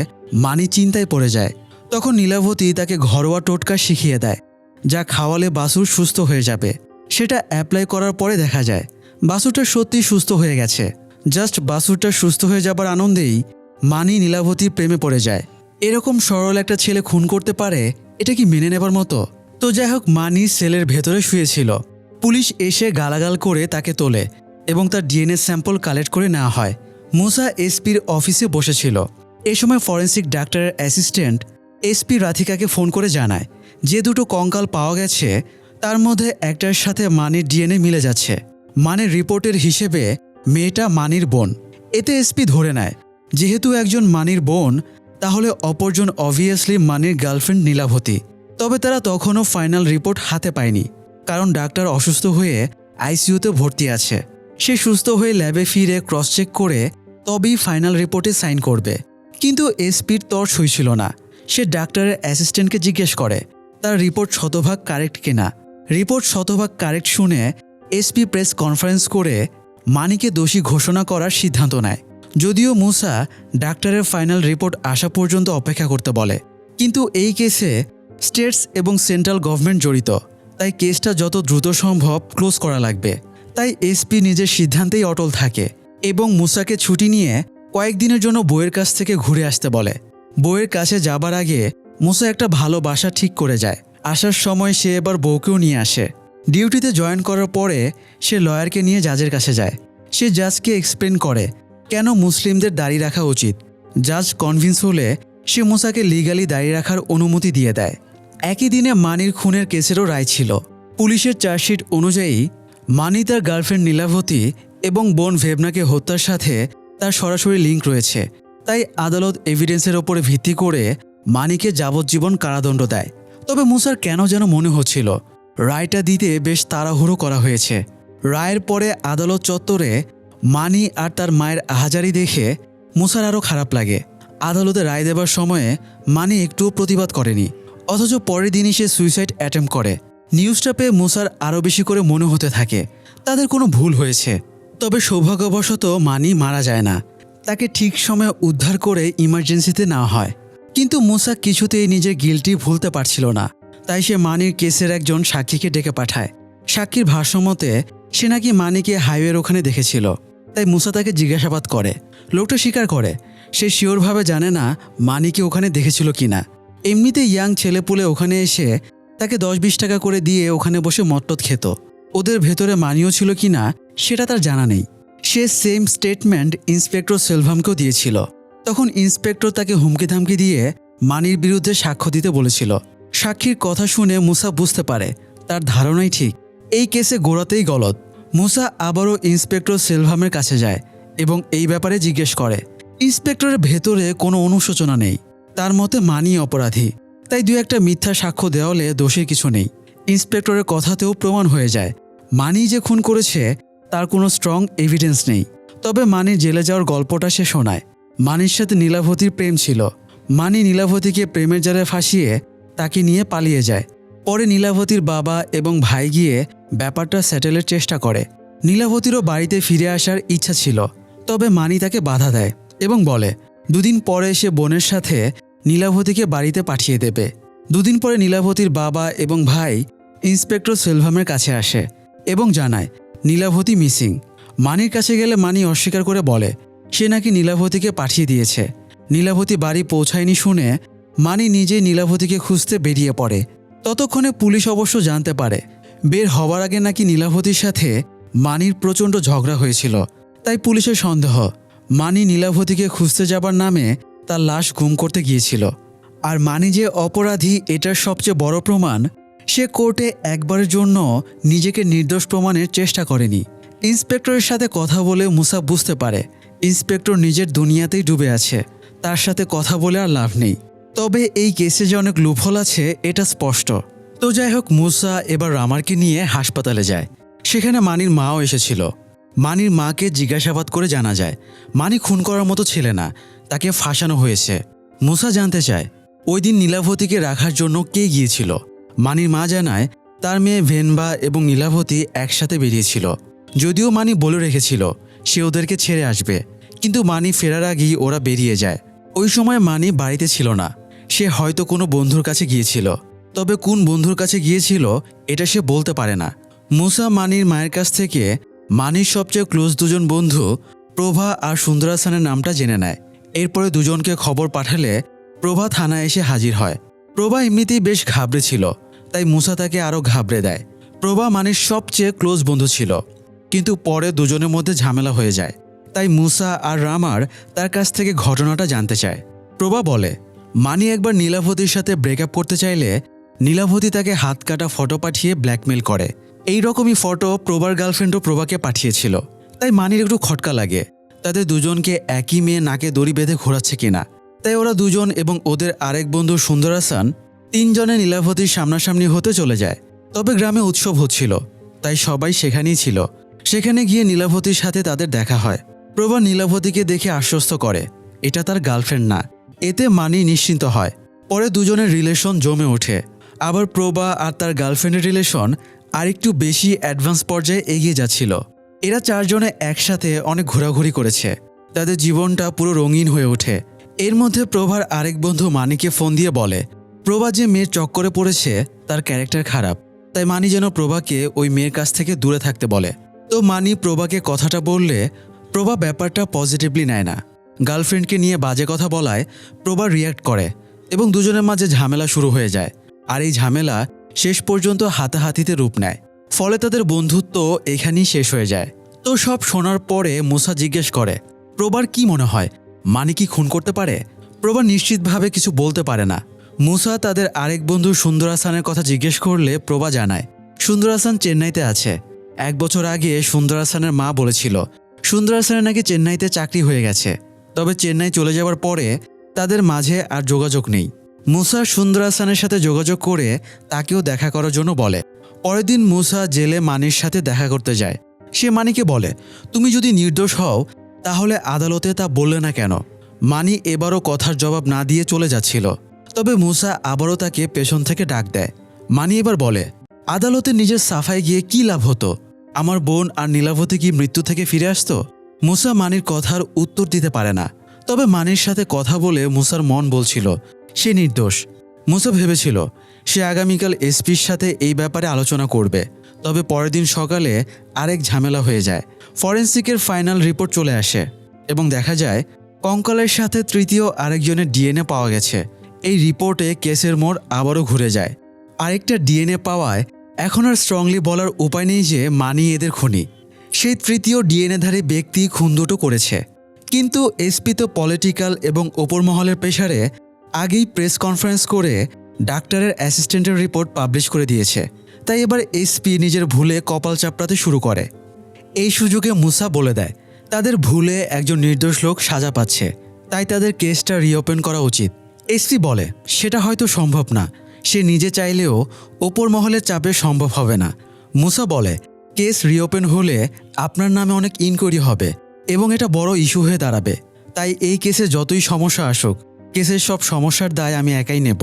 [SPEAKER 1] মানি চিন্তায় পড়ে যায়। তখন নীলাবতী তাকে ঘরোয়া টোটকা শিখিয়ে দেয়, যা খাওয়ালে বাছুর সুস্থ হয়ে যাবে। সেটা অ্যাপ্লাই করার পরে দেখা যায় বাছুরটা সত্যি সুস্থ হয়ে গেছে। জাস্ট বাছুরটা সুস্থ হয়ে যাবার আনন্দেই মানি নীলাবতীর প্রেমে পড়ে যায়। এরকম সরল একটা ছেলে খুন করতে পারে, এটা কি মেনে নেবার মতো? তো যাই হোক, মানি সেলের ভেতরে শুয়েছিল। পুলিশ এসে গালাগাল করে তাকে তোলে এবং তার ডিএনএ স্যাম্পল কালেক্ট করে নেওয়া হয়। মুসা এসপির অফিসে বসেছিল। এ সময় ফরেন্সিক ডাক্তারের অ্যাসিস্ট্যান্ট এসপি রাধিকাকে ফোন করে জানায় যে দুটো কঙ্কাল পাওয়া গেছে তার মধ্যে একটার সাথে মানির ডিএনএ মিলে যাচ্ছে। মানির রিপোর্টের হিসেবে মেয়েটা মানির বোন। এতে এসপি ধরে নেয় যেহেতু একজন মানির বোন, তাহলে অপরজন অবভিয়াসলি মানির গার্লফ্রেন্ড নীলাবতী। তবে তারা তখনও ফাইনাল রিপোর্ট হাতে পায়নি, কারণ ডাক্তার অসুস্থ হয়ে আইসিইউতে ভর্তি আছে। সে সুস্থ হয়ে ল্যাবে ফিরে ক্রস চেক করে তবেই ফাইনাল রিপোর্টে সাইন করবে। কিন্তু এসপির তর সইছিল না। সে ডাক্তারের অ্যাসিস্ট্যান্টকে জিজ্ঞেস করে তার রিপোর্ট শতভাগ কারেক্ট কিনা। রিপোর্ট শতভাগ কারেক্ট শুনে এসপি প্রেস কনফারেন্স করে মানিকে দোষী ঘোষণা করার সিদ্ধান্ত নেয়। যদিও মুসা ডাক্তারের ফাইনাল রিপোর্ট আসা পর্যন্ত অপেক্ষা করতে বলে, কিন্তু এই কেসে স্টেটস এবং সেন্ট্রাল গভর্নমেন্ট জড়িত, তাই কেসটা যত দ্রুত সম্ভব ক্লোজ করা লাগবে। তাই এসপি নিজের সিদ্ধান্তেই অটল থাকে এবং মুসাকে ছুটি নিয়ে কয়েকদিনের জন্য বউয়ের কাছ থেকে ঘুরে আসতে বলে। বউয়ের কাছে যাবার আগে মুসা একটা ভালো বাসা ঠিক করে যায়। আসার সময় সে এবার বউকেও নিয়ে আসে। ডিউটিতে জয়েন করার পরে সে লয়ারকে নিয়ে জাজের কাছে যায়। সে জাজকে এক্সপ্লেন করে কেন মুসলিমদের দাড়ি রাখা উচিত। জাজ কনভিন্স হলে সে মুসাকে লিগালি দাড়ি রাখার অনুমতি দিয়ে দেয়। একই দিনে মানির খুনের কেসেরও রায় ছিল। পুলিশের চার্জশিট অনুযায়ী মানি তার গার্লফ্রেন্ড নীলাভতী এবং বোন ভেবনাকে হত্যার সাথে তার সরাসরি লিঙ্ক রয়েছে। তাই আদালত এভিডেন্সের ওপরে ভিত্তি করে মানিকে যাবজ্জীবন কারাদণ্ড দেয়। তবে মুসার কেন যেন মনে হচ্ছিল রায়টা দিতে বেশ তাড়াহুড়ো করা হয়েছে। রায়ের পরে আদালত চত্বরে মানি আর তার মায়ের আহাজারি দেখে মুসার আরও খারাপ লাগে। আদালতে রায় দেবার সময়ে মানি একটুও প্রতিবাদ করেনি, অথচ পরের দিনই সে সুইসাইড অ্যাটেম্প করে। নিউজটা পেয়ে মুসার আরও বেশি করে মনে হতে থাকে তাদের কোনো ভুল হয়েছে। তবে সৌভাগ্যবশত মানি মারা যায় না, তাকে ঠিক সময়ে উদ্ধার করে ইমার্জেন্সিতে নেওয়া হয়। কিন্তু মুসা কিছুতেই নিজের গিল্টি ভুলতে পারছিল না। তাই সে মানির কেসের একজন সাক্ষীকে ডেকে পাঠায়। সাক্ষীর ভাষ্যমতে সে নাকি মানিকে হাইওয়ের ওখানে দেখেছিল। তাই মুসা তাকে জিজ্ঞাসাবাদ করে। লোকটা স্বীকার করে সে শিওরভাবে জানে না মানিকে ওখানে দেখেছিল কিনা। এমনিতে ইয়াং ছেলেপুলে ওখানে এসে তাকে 10-20 টাকা করে দিয়ে ওখানে বসে মট্টত খেত। ওদের ভেতরে মানিও ছিল কিনা সেটা তার জানা নেই। সে সেম স্টেটমেন্ট ইন্সপেক্টর সেলভামকেও দিয়েছিল। তখন ইন্সপেক্টর তাকে হুমকি ধামকি দিয়ে মানির বিরুদ্ধে সাক্ষ্য দিতে বলেছিল। সাক্ষীর কথা শুনে মুসা বুঝতে পারে তার ধারণাই ঠিক, এই কেসে গোড়াতেই গলদ। মুসা আবারও ইন্সপেক্টর সেলভামের কাছে যায় এবং এই ব্যাপারে জিজ্ঞেস করে। ইন্সপেক্টরের ভেতরে কোনো অনুশোচনা নেই, তার মতে মানি অপরাধী। তাই 2-1টা মিথ্যা সাক্ষ্য দেওয়ালে দোষের কিছু নেই। ইন্সপেক্টরের কথাতেও প্রমাণ হয়ে যায় মানি যে খুন করেছে তার কোনো স্ট্রং এভিডেন্স নেই। তবে মানির জেলে যাওয়ার গল্পটা সে শোনায়। মানির সাথে নীলাভতীর প্রেম ছিল। মানি নীলাভতীকে প্রেমের জালে ফাঁসিয়ে তাকে নিয়ে পালিয়ে যায়। পরে নীলাভতীর বাবা এবং ভাই গিয়ে ব্যাপারটা সেটেলের চেষ্টা করে। নীলাভতীরও বাড়িতে ফিরে আসার ইচ্ছা ছিল, তবে মানি তাকে বাধা দেয় এবং বলে 2 দিন পরে সে বোনের সাথে নীলাভতীকে বাড়িতে পাঠিয়ে দেবে। 2 দিন পরে নীলাভতীর বাবা এবং ভাই ইন্সপেক্টর সেলভামের কাছে আসে এবং জানায় নীলাভতী মিসিং। মানির কাছে গেলে মানি অস্বীকার করে বলে সে নাকি নীলাভতীকে পাঠিয়ে দিয়েছে। নীলাভতী বাড়ি পৌঁছায়নি শুনে মানি নিজেই নীলাভতীকে খুঁজতে বেরিয়ে পড়ে। ততক্ষণে পুলিশ অবশ্য জানতে পারে বের হওয়ার আগে নাকি নীলাভতীর সাথে মানির প্রচণ্ড ঝগড়া হয়েছিল। তাই পুলিশের সন্দেহ মানি নীলাভতীকে খুঁজতে যাবার নামে তার লাশ গুম করতে গিয়েছিল। আর মানি যে অপরাধী এটার সবচেয়ে বড় প্রমাণ, সে কোর্টে একবারের জন্য নিজেকে নির্দোষ প্রমাণের চেষ্টা করেনি। ইন্সপেক্টরের সাথে কথা বলে মুসা বুঝতে পারে ইন্সপেক্টর নিজের দুনিয়াতেই ডুবে আছে, তার সাথে কথা বলে আর লাভ নেই। তবে এই কেসে যে অনেক লুপহোল আছে এটা স্পষ্ট। তো যাই হোক, মুসা এবার রামারকে নিয়ে হাসপাতালে যায়। সেখানে মানির মাও এসেছিল। মানির মাকে জিজ্ঞাসাবাদ করে জানা যায় মানি খুন করার মতো ছেলে না, তাকে ফাঁসানো হয়েছে। মুসা জানতে চায় ওই দিন নীলাভতীকে রাখার জন্য কে গিয়েছিল। মানির মা জানায় তার মেয়ে ভেনবা এবং নীলাভতী একসাথে বেরিয়েছিল। যদিও মানি বলে রেখেছিল সে ওদেরকে ছেড়ে আসবে, কিন্তু মানি ফেরার আগেই ওরা বেরিয়ে যায়। ওই সময় মানি বাড়িতে ছিল না, সে হয়তো কোনো বন্ধুর কাছে গিয়েছিল। তবে কোন বন্ধুর কাছে গিয়েছিল এটা সে বলতে পারে না। মুসা মানির মায়ের কাছ থেকে মানির সবচেয়ে ক্লোজ 2 জন বন্ধু প্রভা আর সুন্দর হাসানের নামটা জেনে নেয়। এরপরে 2 জনকে খবর পাঠালে প্রভা থানায় এসে হাজির হয়। প্রভা এমনিতেই বেশ ঘাবড়ে ছিল, তাই মুসা তাকে আরও ঘাবড়ে দেয়। প্রভা মানির সবচেয়ে ক্লোজ বন্ধু ছিল, কিন্তু পরে 2 জনের মধ্যে ঝামেলা হয়ে যায়। তাই মুসা আর রামার তার কাছ থেকে ঘটনাটা জানতে চায়। প্রভা বলে মানি একবার নীলাভতীর সাথে ব্রেকআপ করতে চাইলে নীলাভতী তাকে হাত কাটা ফটো পাঠিয়ে ব্ল্যাকমেল করে। এই রকমই ফটো প্রভার গার্লফ্রেন্ডও প্রভাকে পাঠিয়েছিল। তাই মানির একটু খটকা লাগে তাদের 2 জনকে একই মেয়ে নাকে দড়ি বেঁধে ঘোরাচ্ছে কিনা। তাই ওরা 2 জন এবং ওদের আরেক বন্ধু সুন্দর হাসান 3 জনে নীলাভতীর সামনাসামনি হতে চলে যায়। তবে গ্রামে উৎসব হচ্ছিল, তাই সবাই সেখানেই ছিল। সেখানে গিয়ে নীলাভতীর সাথে তাদের দেখা হয়। প্রভা নীলাভতীকে দেখে আশ্বস্ত করে এটা তার গার্লফ্রেন্ড না। এতে মানি নিশ্চিন্ত হয়। পরে 2 জনের রিলেশন জমে ওঠে। আবার প্রভা আর তার গার্লফ্রেন্ডের রিলেশন আরেকটু বেশি অ্যাডভান্স পর্যায়ে এগিয়ে যাচ্ছিল। এরা 4 জনে একসাথে অনেক ঘোরাঘুরি করেছে। তাদের জীবনটা পুরো রঙিন হয়ে ওঠে। এর মধ্যে প্রভার আরেক বন্ধু মানিকে ফোন দিয়ে বলে প্রভা যে মেয়ের চক্করে পড়েছে তার ক্যারেক্টার খারাপ, তাই মানি যেন প্রভাকে ওই মেয়ের কাছ থেকে দূরে থাকতে বলে। তো মানি প্রভাকে কথাটা বললে প্রভা ব্যাপারটা পজিটিভলি নেয় না। গার্লফ্রেন্ডকে নিয়ে বাজে কথা বলায় প্রভা রিয়্যাক্ট করে এবং দুজনের মাঝে ঝামেলা শুরু হয়ে যায়। আর এই ঝামেলা শেষ পর্যন্ত হাতাহাতিতে রূপ নেয়। ফলে তাদের বন্ধুত্ব এখানেই শেষ হয়ে যায়। তো সব শোনার পরে মুসা জিজ্ঞেস করে, প্রভার কি মনে হয়, মানি কি খুন করতে পারে? প্রভা নিশ্চিতভাবে কিছু বলতে পারে না। মুসা তাদের আরেক বন্ধু সুন্দর হাসানের কথা জিজ্ঞেস করলে প্রভা জানায় সুন্দর হাসান চেন্নাইতে আছে। 1 বছর আগে সুন্দর হাসানের মা বলেছিল সুন্দর হাসানের নাকি চেন্নাইতে চাকরি হয়ে গেছে। তবে চেন্নাই চলে যাওয়ার পরে তাদের মাঝে আর যোগাযোগ নেই। মুসা সুন্দর হাসানের সাথে যোগাযোগ করে তাকেও দেখা করার জন্য বলে। পরের দিন মুসা জেলে মানির সাথে দেখা করতে যায়। সে মানিকে বলে, তুমি যদি নির্দোষ হও তাহলে আদালতে তা বললে না কেন? মানি এবারও কথার জবাব না দিয়ে চলে যাচ্ছিল। তবে মুসা আবারও তাকে পেছন থেকে ডাক দেয়। মানি এবার বলে, আদালতে নিজের সাফাই গিয়ে কি লাভ হতো? আমার বোন আর নীলাবতী কি মৃত্যু থেকে ফিরে আসতো? মুসা মানির কথার উত্তর দিতে পারে না। তবে মানির সাথে কথা বলে মুসার মন বলছিল সে নির্দোষ। মুসা ভেবেছিল সে আগামীকাল এসপির সাথে এই ব্যাপারে আলোচনা করবে। তবে পরের দিন সকালে আরেক ঝামেলা হয়ে যায়। ফরেন্সিকের ফাইনাল রিপোর্ট চলে আসে এবং দেখা যায় কঙ্কালের সাথে তৃতীয় আরেকজনের ডিএনএ পাওয়া গেছে। এই রিপোর্টে কেসের মোড় আবারও ঘুরে যায়। আরেকটা ডিএনএ পাওয়ায় এখন আর স্ট্রংলি বলার উপায় নেই যে মানি এদের খুনি। সেই তৃতীয় ডিএনএধারী ব্যক্তি খুন দুটো করেছে। কিন্তু এসপি তো পলিটিক্যাল এবং ওপর মহলের প্রেসারে আগেই প্রেস কনফারেন্স করে ডাক্তারের অ্যাসিস্ট্যান্টের রিপোর্ট পাবলিশ করে দিয়েছে। তাই এবার এসপি নিজের ভুলে কপাল চাপড়াতে শুরু করে। এই সুযোগে মুসা বলে দেয় তাদের ভুলে একজন নির্দোষ লোক সাজা পাচ্ছে, তাই তাদের কেসটা রিওপেন করা উচিত। এসপি বলে সেটা হয়তো সম্ভব না, সে নিজে চাইলেও ওপর মহলের চাপে সম্ভব হবে না। মুসা বলে কেস রিওপেন হলে আপনার নামে অনেক ইনকোয়ারি হবে এবং এটা বড় ইস্যু হয়ে দাঁড়াবে। তাই এই কেসে যতই সমস্যা আসুক কেসের সব সমস্যার দায় আমি একাই নেব,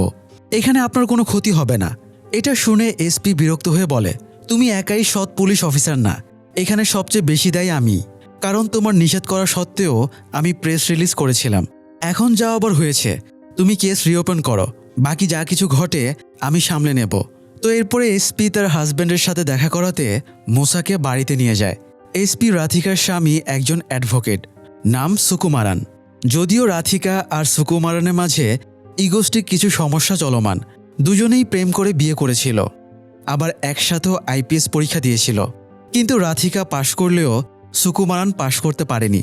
[SPEAKER 1] এখানে আপনার কোনো ক্ষতি হবে না। এটা শুনে এসপি বিরক্ত হয়ে বলে তুমি একাই সৎ পুলিশ অফিসার না, এখানে সবচেয়ে বেশি দায়ী আমি, কারণ তোমার নিষেধ করা সত্ত্বেও আমি প্রেস রিলিজ করেছিলাম। এখন যা আবার হয়েছে তুমি কেস রিওপেন করো, বাকি যা কিছু ঘটে আমি সামলে নেব। তো এরপরে এসপি তার হাজব্যান্ডের সাথে দেখা করাতে মুসাকে বাড়িতে নিয়ে যায়। এসপি রাধিকার স্বামী একজন অ্যাডভোকেট, নাম সুকুমারান। যদিও রাধিকা আর সুকুমারানের মাঝে ইগোস্টিক কিছু সমস্যা চলমান, দুজনেই প্রেম করে বিয়ে করেছিল, আবার একসাথেও আইপিএস পরীক্ষা দিয়েছিল। কিন্তু রাধিকা পাশ করলেও সুকুমারান পাশ করতে পারেনি।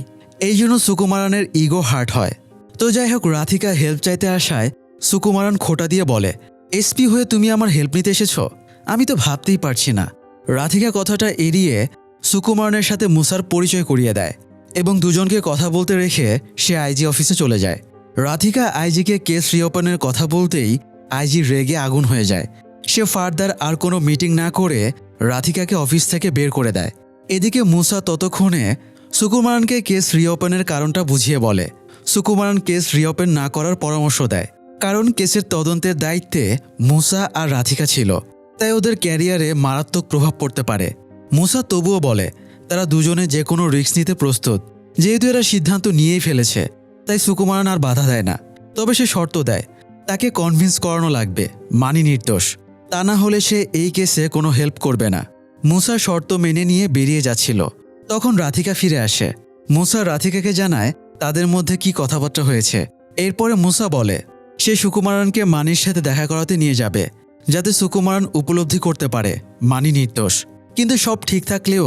[SPEAKER 1] এই জন্য সুকুমারানের ইগো হার্ট হয়। তো যাই হোক, রাধিকা হেল্প চাইতে আসায় সুকুমারান খোঁটা দিয়ে বলে এসপি হয়ে তুমি আমার হেল্প নিতে এসেছ, আমি তো ভাবতেই পারছি না। রাধিকা কথাটা এড়িয়ে সুকুমারানের সাথে মুসার পরিচয় করিয়ে দেয় এবং দুজনকে কথা বলতে রেখে সে আইজি অফিসে চলে যায়। রাধিকা আইজিকে কেস রিওপেনের কথা বলতেই আইজি রেগে আগুন হয়ে যায়। সে ফার্দার আর কোনো মিটিং না করে রাধিকাকে অফিস থেকে বের করে দেয়। এদিকে মুসা ততক্ষণে সুকুমারানকে কেস রিওপেনের কারণটা বুঝিয়ে বলে। সুকুমারান কেস রিওপেন না করার পরামর্শ দেয়, কারণ কেসের তদন্তের দায়িত্বে মুসা আর রাধিকা ছিল, তাই ওদের ক্যারিয়ারে মারাত্মক প্রভাব পড়তে পারে। মুসা তবুও বলে তারা দুজনে যে কোনো রিস্ক নিতে প্রস্তুত, যেহেতু এরা সিদ্ধান্ত নিয়েই ফেলেছে, তাই সুকুমারান আর বাধা দেয় না। তবে সে শর্ত দেয় তাকে কনভিন্স করানো লাগবে মানি নির্দোষ, তা না হলে সে এই কেসে কোনো হেল্প করবে না। মুসা শর্ত মেনে নিয়ে বেরিয়ে যাচ্ছিল, তখন রাধিকা ফিরে আসে। মুসা রাধিকাকে জানায় তাদের মধ্যে কি কথাবার্তা হয়েছে। এরপরে মুসা বলে সে সুকুমারানকে মানির সাথে দেখা করাতে নিয়ে যাবে, যাতে সুকুমারান উপলব্ধি করতে পারে মানি নির্দোষ। কিন্তু সব ঠিক থাকলেও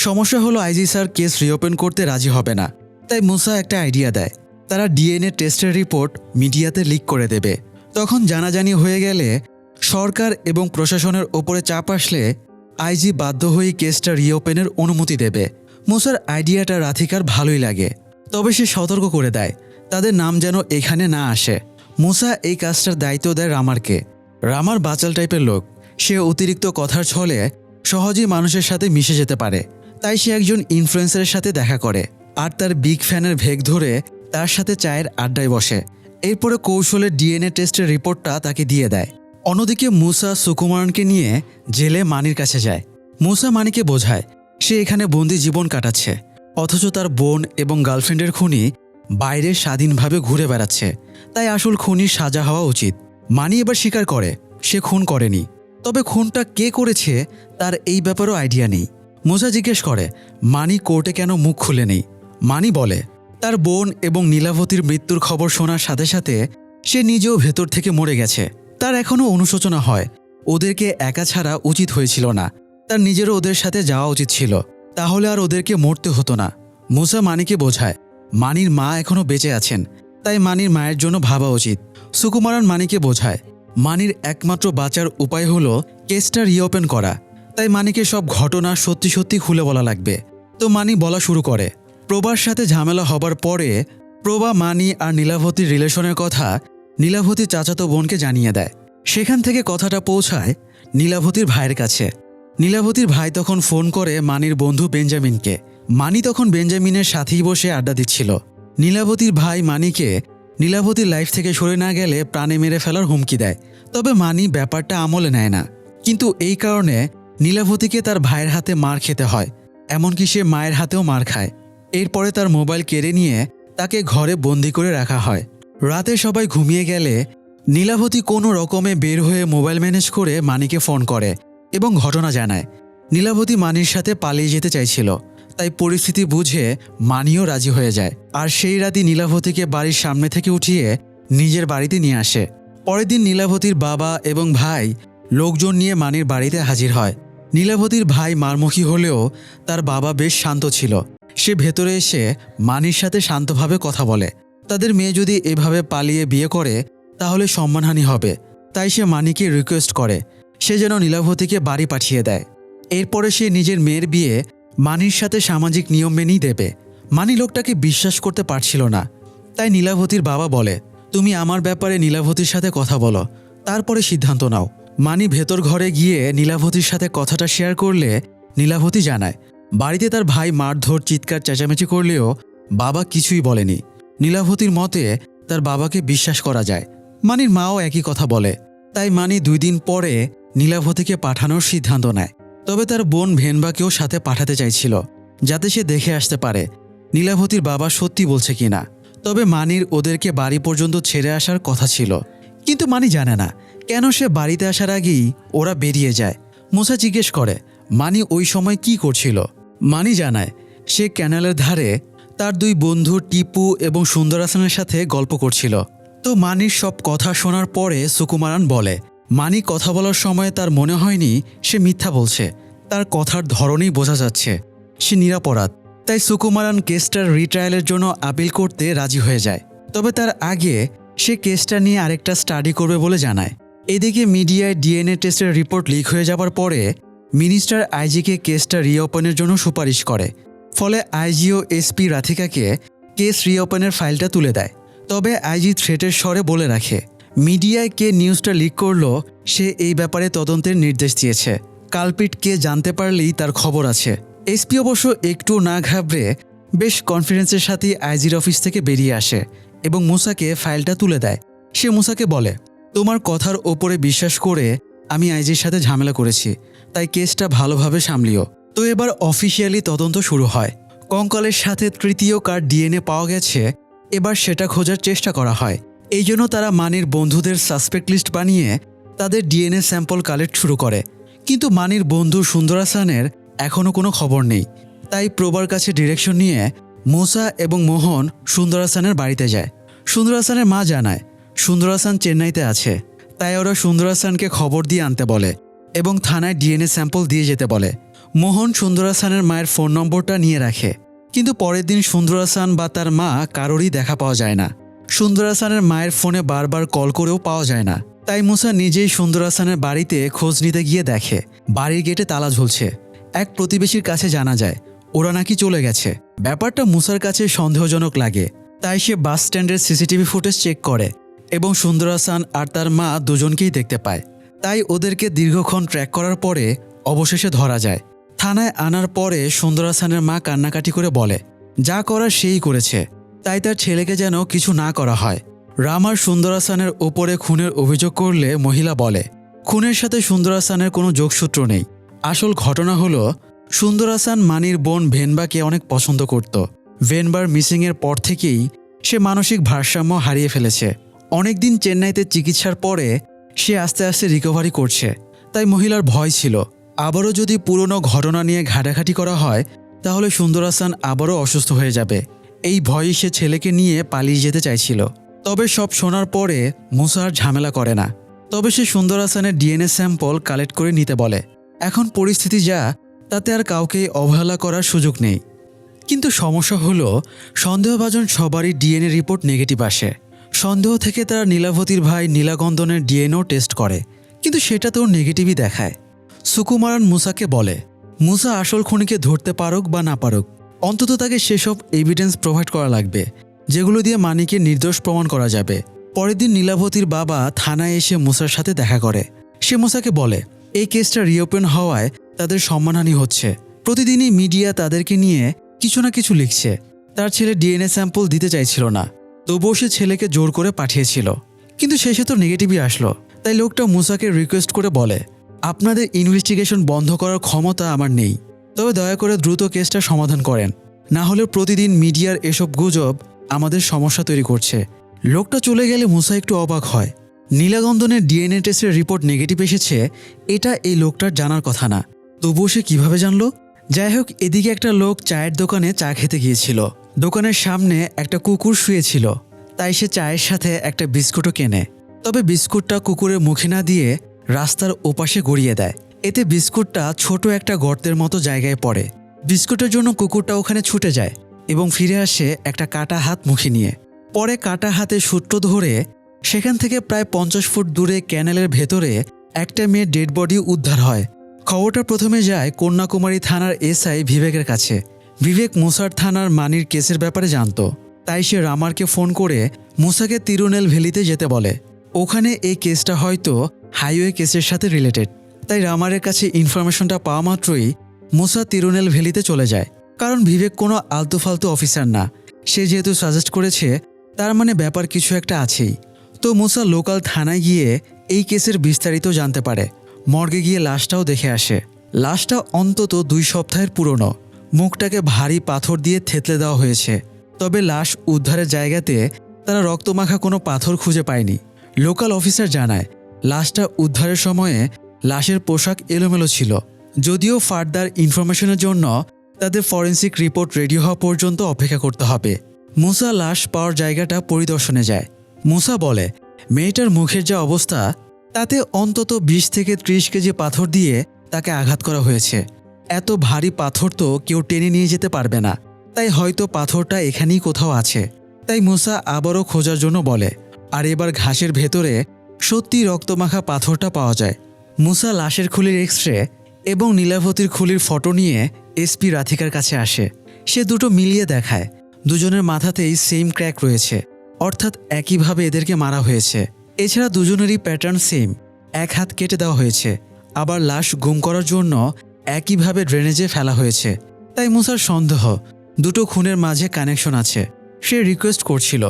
[SPEAKER 1] সমস্যা হলো আইজি স্যার কেস রিওপেন করতে রাজি হবে না। তাই মুসা একটা আইডিয়া দেয়, তারা ডিএনএ টেস্টের রিপোর্ট মিডিয়াতে লিক করে দেবে। তখন জানাজানি হয়ে গেলে সরকার এবং প্রশাসনের ওপরে চাপ আসলে আইজি বাধ্য হয়ে কেসটা রিওপেনের অনুমতি দেবে। মুসার আইডিয়াটা রাধিকার ভালোই লাগে, তবে সে সতর্ক করে দেয় তাদের নাম যেন এখানে না আসে। মুসা এই কাজটার দায়িত্ব দেয় রামারকে। রামার বাচাল টাইপের লোক, সে অতিরিক্ত কথার ছলে সহজেই মানুষের সাথে মিশে যেতে পারে। তাই সে একজন ইনফ্লুয়েন্সারের সাথে দেখা করে আর তার বিগ ফ্যানের ভেগ ধরে তার সাথে চায়ের আড্ডায় বসে। এরপরে কৌশলে ডিএনএ টেস্টের রিপোর্টটা তাকে দিয়ে দেয়। অন্যদিকে মুসা সুকুমারানকে নিয়ে জেলে মানির কাছে যায়। মুসা মানিকে বোঝায় সে এখানে বন্দি জীবন কাটাচ্ছে, অথচ তার বোন এবং গার্লফ্রেন্ডের খুনি বাইরে স্বাধীনভাবে ঘুরে বেড়াচ্ছে, তাই আসল খুনির সাজা হওয়া উচিত। মানি এবার স্বীকার করে সে খুন করেনি। তবে খুনটা কে করেছে তার এই ব্যাপারেও আইডিয়া নেই। মুসা জিজ্ঞেস করে, মানি কোর্টে কেন মুখ খুলে নেই? মানি বলে, তার বোন এবং নীলাবতীর মৃত্যুর খবর শোনার সাথে সাথে সে নিজেও ভেতর থেকে মরে গেছে। তার এখনও অনুশোচনা হয়, ওদেরকে একা ছাড়া উচিত হয়েছিল না, তার নিজেরও ওদের সাথে যাওয়া উচিত ছিল, তাহলে আর ওদেরকে মরতে হতো না। মুসা মানিকে বোঝায়, মানির মা এখনও বেঁচে আছেন, তাই মানির মায়ের জন্য ভাবা উচিত। সুকুমারান মানিকে বোঝায়, মানির একমাত্র বাঁচার উপায় হলো কেসটা রিওপেন করা, তাই মানিকে সব ঘটনা সত্যি সত্যি খুলে বলা লাগবে। তো মানি বলা শুরু করে। প্রভার সাথে ঝামেলা হবার পরে প্রভা মানি আর নীলাবতীর রিলেশনের কথা নীলাবতীর চাচাতো বোনকে জানিয়ে দেয়। সেখান থেকে কথাটা পৌঁছায় নীলাবতীর ভাইয়ের কাছে। নীলাবতীর ভাই তখন ফোন করে মানির বন্ধু বেঞ্জামিনকে। মানি তখন বেঞ্জামিনের সাথেই বসে আড্ডা দিচ্ছিল। নীলাবতীর ভাই মানিকে নীলাবতীর লাইফ থেকে সরে না গেলে প্রাণে মেরে ফেলার হুমকি দেয়। তবে মানি ব্যাপারটা আমলে নেয় না, কিন্তু এই কারণে নীলাবতীকে তার ভাইয়ের হাতে মার খেতে হয়, এমনকি সে মায়ের হাতেও মার খায়। এরপরে তার মোবাইল কেড়ে নিয়ে তাকে ঘরে বন্দি করে রাখা হয়। রাতে সবাই ঘুমিয়ে গেলে নীলাবতী কোনো রকমে বের হয়ে মোবাইল ম্যানেজ করে মানিকে ফোন করে এবং ঘটনা জানায়। নীলাবতী মানির সাথে পালিয়ে যেতে চাইছিল, তাই পরিস্থিতি বুঝে মানিও রাজি হয়ে যায়। আর সেই রাতে নীলাবতীকে বাড়ির সামনে থেকে উঠিয়ে নিজের বাড়িতে নিয়ে আসে। পরের দিন নীলাবতীর বাবা এবং ভাই লোকজন নিয়ে মানির বাড়িতে হাজির হয়। নীলাবতীর ভাই মারমুখী হলেও তার বাবা বেশ শান্ত ছিল। সে ভেতরে এসে মানির সাথে শান্তভাবে কথা বলে। তাদের মেয়ে যদি এভাবে পালিয়ে বিয়ে করে তাহলে সম্মানহানি হবে, তাই সে মানিকে রিকোয়েস্ট করে সে যেন নীলাবতীকে বাড়ি পাঠিয়ে দেয়। এরপরে সে নিজের মেয়ের বিয়ে মানির সাথে সামাজিক নিয়ম মেনেই দেবে। মানি লোকটাকে বিশ্বাস করতে পারছিল না, তাই নীলাবতীর বাবা বলে, তুমি আমার ব্যাপারে নীলাবতীর সাথে কথা বলো, তারপরে সিদ্ধান্ত নাও। মানি ভেতর ঘরে গিয়ে নীলাবতীর সাথে কথাটা শেয়ার করলে নীলাবতী জানায় বাড়িতে তার ভাই মারধর চিৎকার চেঁচামেচি করলেও বাবা কিছুই বলেনি। নীলাবতীর মতে তার বাবাকে বিশ্বাস করা যায়। মানির মাও একই কথা বলে। তাই মানি 2 দিন পরে নীলাবতীকে পাঠানোর সিদ্ধান্ত নেয়। তবে তার বোন ভেনবাকেও সাথে পাঠাতে চাইছিল, যাতে সে দেখে আসতে পারে নীলাবতীর বাবা সত্যি বলছে কিনা। তবে মানির ওদেরকে বাড়ি পর্যন্ত ছেড়ে আসার কথা ছিল, কিন্তু মানি জানে না কেন সে বাড়িতে আসার আগেই ওরা বেরিয়ে যায়। মুসা জিজ্ঞেস করে, মানি ওই সময় কি করছিল? মানি জানায় সে ক্যানালের ধারে তার 2 বন্ধু টিপু এবং সুন্দরাসনের সাথে গল্প করছিল। তো মানির সব কথা শোনার পরে সুকুমারান বলে, মানি কথা বলার সময় তার মনে হয়নি সে মিথ্যা বলছে, তার কথার ধরনেই বোঝা যাচ্ছে সে নিরপরাধ। তাই সুকুমারান কেসটার রিট্রায়ালের জন্য আপিল করতে রাজি হয়ে যায়। তবে তার আগে সে কেসটা নিয়ে আরেকটা স্টাডি করবে বলে জানায়। এদিকে মিডিয়ায় ডিএনএ টেস্টের রিপোর্ট লিক হয়ে যাবার পরে মিনিস্টার আইজিকে কেসটা রিওপেনের জন্য সুপারিশ করে। ফলে আইজি ও এসপি রাধিকাকে কেস রিওপেনের ফাইলটা তুলে দেয়। তবে আইজি থ্রেটের স্বরে বলে রাখে, মিডিয়ায় কে নিউজটা লিক করলো সে এই ব্যাপারে তদন্তের নির্দেশ দিয়েছে, কালপিট কে জানতে পারলেই তার খবর আছে। এসপি অবশ্য একটু না ঘাবড়ে বেশ কনফিডেন্সের সাথে আইজির অফিস থেকে বেরিয়ে আসে এবং মুসাকে ফাইলটা তুলে দেয়। সে মুসাকে বলে, তোমার কথার ওপরে বিশ্বাস করে আমি আইজির সাথে ঝামেলা করেছি, তাই কেসটা ভালোভাবে সামলিও। তো এবার অফিসিয়ালি তদন্ত শুরু হয়। কঙ্কালের সাথে তৃতীয় কার ডিএনএ পাওয়া গেছে, এবার সেটা খোঁজার চেষ্টা করা হয়। এই জন্য তারা মানির বন্ধুদের সাসপেক্ট লিস্ট বানিয়ে তাদের ডিএনএ স্যাম্পল কালেক্ট শুরু করে। কিন্তু মানির বন্ধু সুন্দরাসানের এখনও কোনো খবর নেই। তাই প্রবার কাছে ডিরেকশন নিয়ে মুসা এবং মোহন সুন্দরাসানের বাড়িতে যায়। সুন্দরাসানের মা জানায় সুন্দরাসান চেন্নাইতে আছে, তাই ওরা সুন্দরাসানকে খবর দিয়ে আনতে বলে এবং থানায় ডিএনএ স্যাম্পল দিয়ে যেতে বলে। মোহন সুন্দরাসানের মায়ের ফোন নম্বরটা নিয়ে রাখে, কিন্তু পরের দিন সুন্দরাসান বা তার মা কারোরই দেখা পাওয়া যায় না। সুন্দরাসানের মায়ের ফোনে বারবার কল করেও পাওয়া যায় না। তাই মুসা নিজেই সুন্দরাসানের বাড়িতে খোঁজ নিতে গিয়ে দেখে বাড়ির গেটে তালা ঝুলছে। এক প্রতিবেশীর কাছে জানা যায় ওরা নাকি চলে গেছে। ব্যাপারটা মুসার কাছে সন্দেহজনক লাগে, তাই সে বাস স্ট্যান্ডের সিসিটিভি ফুটেজ চেক করে এবং সুন্দরাসান আর তার মা দুজনকেই দেখতে পায়। তাই ওদেরকে দীর্ঘক্ষণ ট্র্যাক করার পরে অবশেষে ধরা যায়। থানায় আনার পরে সুন্দরাসানের মা কান্নাকাটি করে বলে, যা করার সেই করেছে, তাই তার ছেলেকে যেন কিছু না করা হয়। রামার সুন্দরাসানের ওপরে খুনের অভিযোগ করলে মহিলা বলে, খুনের সাথে সুন্দরাসানের কোনো যোগসূত্র নেই। আসল ঘটনা হলো সুন্দরাসান মানির বোন ভেনবাকে অনেক পছন্দ করত। ভেনবার মিসিংয়ের পর থেকেই সে মানসিক ভারসাম্য হারিয়ে ফেলেছে। অনেকদিন চেন্নাইতে চিকিৎসার পরে সে আস্তে আস্তে রিকভারি করছে। তাই মহিলার ভয় ছিল আবারও যদি পুরনো ঘটনা নিয়ে ঘাটাঘাটি করা হয় তাহলে সুন্দর হাসান আবারও অসুস্থ হয়ে যাবে। এই ভয়ে সে ছেলেকে নিয়ে পালিয়ে যেতে চাইছিল। তবে সব শোনার পরে মুসা আর ঝামেলা করে না। তবে সে সুন্দর হাসানের ডিএনএ স্যাম্পল কালেক্ট করে নিতে বলে। এখন পরিস্থিতি যা, তাতে আর কাউকে অবহেলা করার সুযোগ নেই। কিন্তু সমস্যা হলো সন্দেহভাজন সবারই ডিএনএ রিপোর্ট নেগেটিভ আসে। সন্দেহ থেকে তারা নীলাবতীর ভাই নীলাগন্ধনের ডিএনএও টেস্ট করে, কিন্তু সেটাতেও নেগেটিভই দেখায়। সুকুমারান মুসাকে বলে, মুসা আসল খুনিকে ধরতে পারুক বা না পারুক, অন্তত তাকে সেসব এভিডেন্স প্রোভাইড করা লাগবে যেগুলো দিয়ে মানিকে নির্দোষ প্রমাণ করা যাবে। পরের দিন নীলাবতীর বাবা থানায় এসে মুসার সাথে দেখা করে। সে মুসাকে বলে, এই কেসটা রিওপেন হওয়ায় তাদের সম্মানহানি হচ্ছে। প্রতিদিনই মিডিয়া তাদেরকে নিয়ে কিছু না কিছু লিখছে। তার ছেলে ডিএনএ স্যাম্পল দিতে চাইছিল না, তবুও সে ছেলেকে জোর করে পাঠিয়েছিল, কিন্তু শেষে তো নেগেটিভই আসলো। তাই লোকটা মুসাকে রিকোয়েস্ট করে বলে, আপনাদের ইনভেস্টিগেশন বন্ধ করার ক্ষমতা আমার নেই, তবে দয়া করে দ্রুত কেসটা সমাধান করেন, না হলে প্রতিদিন মিডিয়ার এসব গুজব আমাদের সমস্যা তৈরি করছে। লোকটা চলে গেলে মুসা একটু অবাক হয়। নীলাগন্ধনের ডিএনএ টেস্টের রিপোর্ট নেগেটিভ এসেছে, এটা এই লোকটার জানার কথা না, তবুও সে কীভাবে জানলো? যাই হোক, এদিকে একটা লোক চায়ের দোকানে চা খেতে গিয়েছিল। দোকানের সামনে একটা কুকুর শুয়েছিল, তাই সে চায়ের সাথে একটা বিস্কুটও কেনে। তবে বিস্কুটটা কুকুরের মুখে না দিয়ে রাস্তার ওপাশে গড়িয়ে দেয়। এতে বিস্কুটটা ছোট একটা গর্তের মতো জায়গায় পড়ে। বিস্কুটের জন্য কুকুরটা ওখানে ছুটে যায় এবং ফিরে আসে একটা কাটা হাত মুখে নিয়ে। পরে কাটা হাতে সূত্র ধরে সেখান থেকে প্রায় 50 ফুট দূরে ক্যানেলের ভেতরে একটা মেয়ের ডেড বডি উদ্ধার হয়। খবরটা প্রথমে যায় কন্যাকুমারী থানার এসআই বিবেকের কাছে। বিবেক মুসার থানার মানির কেসের ব্যাপারে জানত, তাই সে রামারকে ফোন করে মুসাকে তিরুনেলভেলিতে যেতে বলে। ওখানে এই কেসটা হয়তো হাইওয়ে কেসের সাথে রিলেটেড। তাই রামারের কাছে ইনফরমেশনটা পাওয়া মাত্রই মুসা তিরুনেলভেলিতে চলে যায়, কারণ বিবেক কোনো আলতু ফালতু অফিসার না। সে যেহেতু সাজেস্ট করেছে, তার মানে ব্যাপার কিছু একটা আছেই। তো মুসা লোকাল থানায় গিয়ে এই কেসের বিস্তারিত জানতে পারে। মর্গে গিয়ে লাশটাও দেখে আসে। লাশটা অন্তত 2 সপ্তাহের পুরনো। মুখটাকে ভারী পাথর দিয়ে থেতলে দেওয়া হয়েছে। তবে লাশ উদ্ধারের জায়গাতে তারা রক্তমাখা কোনো পাথর খুঁজে পায়নি। লোকাল অফিসার জানায়, লাশটা উদ্ধারের সময়ে লাশের পোশাক এলোমেলো ছিল। যদিও ফার্দার ইনফরমেশনের জন্য তাদের ফরেন্সিক রিপোর্ট রেডি হওয়া পর্যন্ত অপেক্ষা করতে হবে। মুসা লাশ পাওয়ার জায়গাটা পরিদর্শনে যায়। মুসা বলে, মেয়েটার মুখের যা অবস্থা, তাতে অন্তত 20 থেকে 30 কেজি পাথর দিয়ে তাকে আঘাত করা হয়েছে। এত ভারী পাথর তো কেউ টেনে নিয়ে যেতে পারবে না, তাই হয়তো পাথরটা এখানেই কোথাও আছে। তাই মুসা আবারও খোঁজার জন্য বলে, আর এবার ঘাসের ভেতরে সত্যি রক্তমাখা পাথরটা পাওয়া যায়। মুসা লাশের খুলির এক্স-রে এবং নীলাবতীর খুলির ফটো নিয়ে এসপি রাধিকার কাছে আসে। সে দুটো মিলিয়ে দেখায়, দুজনের মাথাতেই সেম ক্র্যাক রয়েছে, অর্থাৎ একইভাবে এদেরকে মারা হয়েছে। এছাড়া দুজনেরই প্যাটার্ন সেম, এক হাত কেটে দেওয়া হয়েছে। আবার লাশ গুম করার জন্য একইভাবে ড্রেনেজে ফেলা হয়েছে। তাই মুসার সন্দেহ দুটো খুনের মাঝে কানেকশন আছে। সে রিকোয়েস্ট করছিল,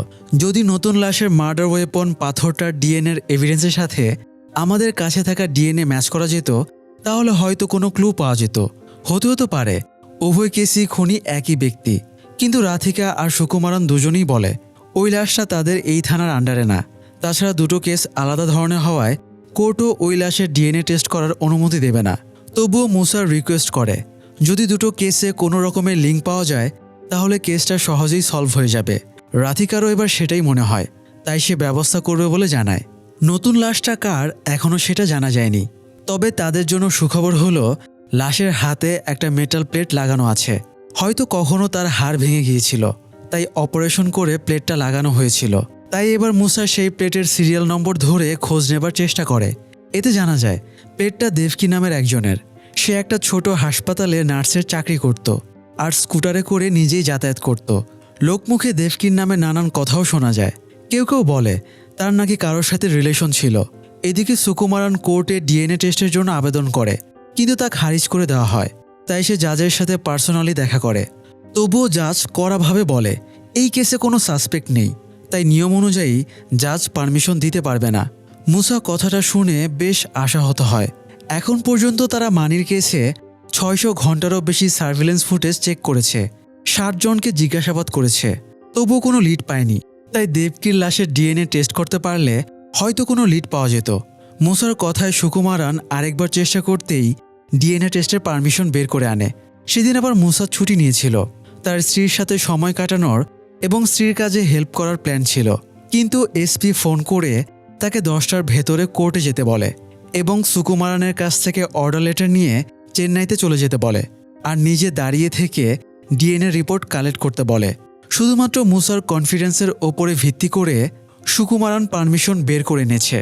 [SPEAKER 1] যদি নতুন লাশের মার্ডার ওয়েপন পাথরটার ডিএনএর এভিডেন্সের সাথে আমাদের কাছে থাকা ডিএনএ ম্যাচ করা যেত, তাহলে হয়তো কোনো ক্লু পাওয়া যেত। হতেও তো পারে উভয় কেসই খুনি একই ব্যক্তি। কিন্তু রাধিকা আর সুকুমারন দুজনেই বলে, ওই লাশটা তাদের এই থানার আন্ডারে না। তাছাড়া দুটো কেস আলাদা ধরনের হওয়ায় কোর্টও ওই লাশের ডিএনএ টেস্ট করার অনুমতি দেবে না। তবুও মুসার রিকোয়েস্ট করে, যদি দুটো কেসে কোনো রকমের লিঙ্ক পাওয়া যায় তাহলে কেসটা সহজেই সলভ হয়ে যাবে। রাধিকারও এবার সেটাই মনে হয়, তাই সে ব্যবস্থা করবে বলে জানায়। নতুন লাশটা কার এখনও সেটা জানা যায়নি। তবে তাদের জন্য সুখবর হলো, লাশের হাতে একটা মেটাল প্লেট লাগানো আছে। হয়তো কখনো তার হাড় ভেঙে গিয়েছিল, তাই অপারেশন করে প্লেটটা লাগানো হয়েছিল। তাই এবার মুসা সেই প্লেটের সিরিয়াল নম্বর ধরে খোঁজ নেবার চেষ্টা করে। এতে জানা যায় প্লেটটা দেবকী নামের একজনের। সে একটা ছোট হাসপাতালে নার্সের চাকরি করত আর স্কুটারে করে নিজেই যাতায়াত করত। লোকমুখে দেবকীর নামে নানান কথাও শোনা যায়। কেউ কেউ বলে তার নাকি কারোর সাথে রিলেশন ছিল। এদিকে সুকুমারন কোর্টে ডিএনএ টেস্টের জন্য আবেদন করে, কিন্তু তা খারিজ করে দেওয়া হয়। তাই সে জাজের সাথে পার্সোনালি দেখা করে। তবুও জাজ কড়াভাবে বলে, এই কেসে কোনো সাসপেক্ট নেই, তাই নিয়ম অনুযায়ী জাজ পারমিশন দিতে পারবে না। মুসা কথাটা শুনে বেশ আশাহত হয়। এখন পর্যন্ত তারা মানির কেসে 600 ঘন্টারও বেশি সার্ভিলেন্স ফুটেজ চেক করেছে, 60 জনকে জিজ্ঞাসাবাদ করেছে, তবুও কোনো লিড পায়নি। তাই দেবকীর লাশের ডিএনএ টেস্ট করতে পারলে হয়তো কোনো লিড পাওয়া যেত। মুসার কথায় সুকুমারান আরেকবার চেষ্টা করতেই ডিএনএ টেস্টের পারমিশন বের করে আনে। সেদিন আবার মুসা ছুটি নিয়েছিল, তার স্ত্রীর সাথে সময় কাটানোর এবং স্ত্রীর কাজে হেল্প করার প্ল্যান ছিল। কিন্তু এসপি ফোন করে তাকে 10টার ভেতরে কোর্টে যেতে বলে এবং সুকুমারানের কাছ থেকে অর্ডার লেটার নিয়ে চেন্নাইতে চলে যেতে বলে, আর নিজে দাঁড়িয়ে থেকে ডিএনএ রিপোর্ট কালেক্ট করতে বলে। শুধুমাত্র মুসার কনফিডেন্সের ওপরে ভিত্তি করে সুকুমারান পারমিশন বের করে এনেছে।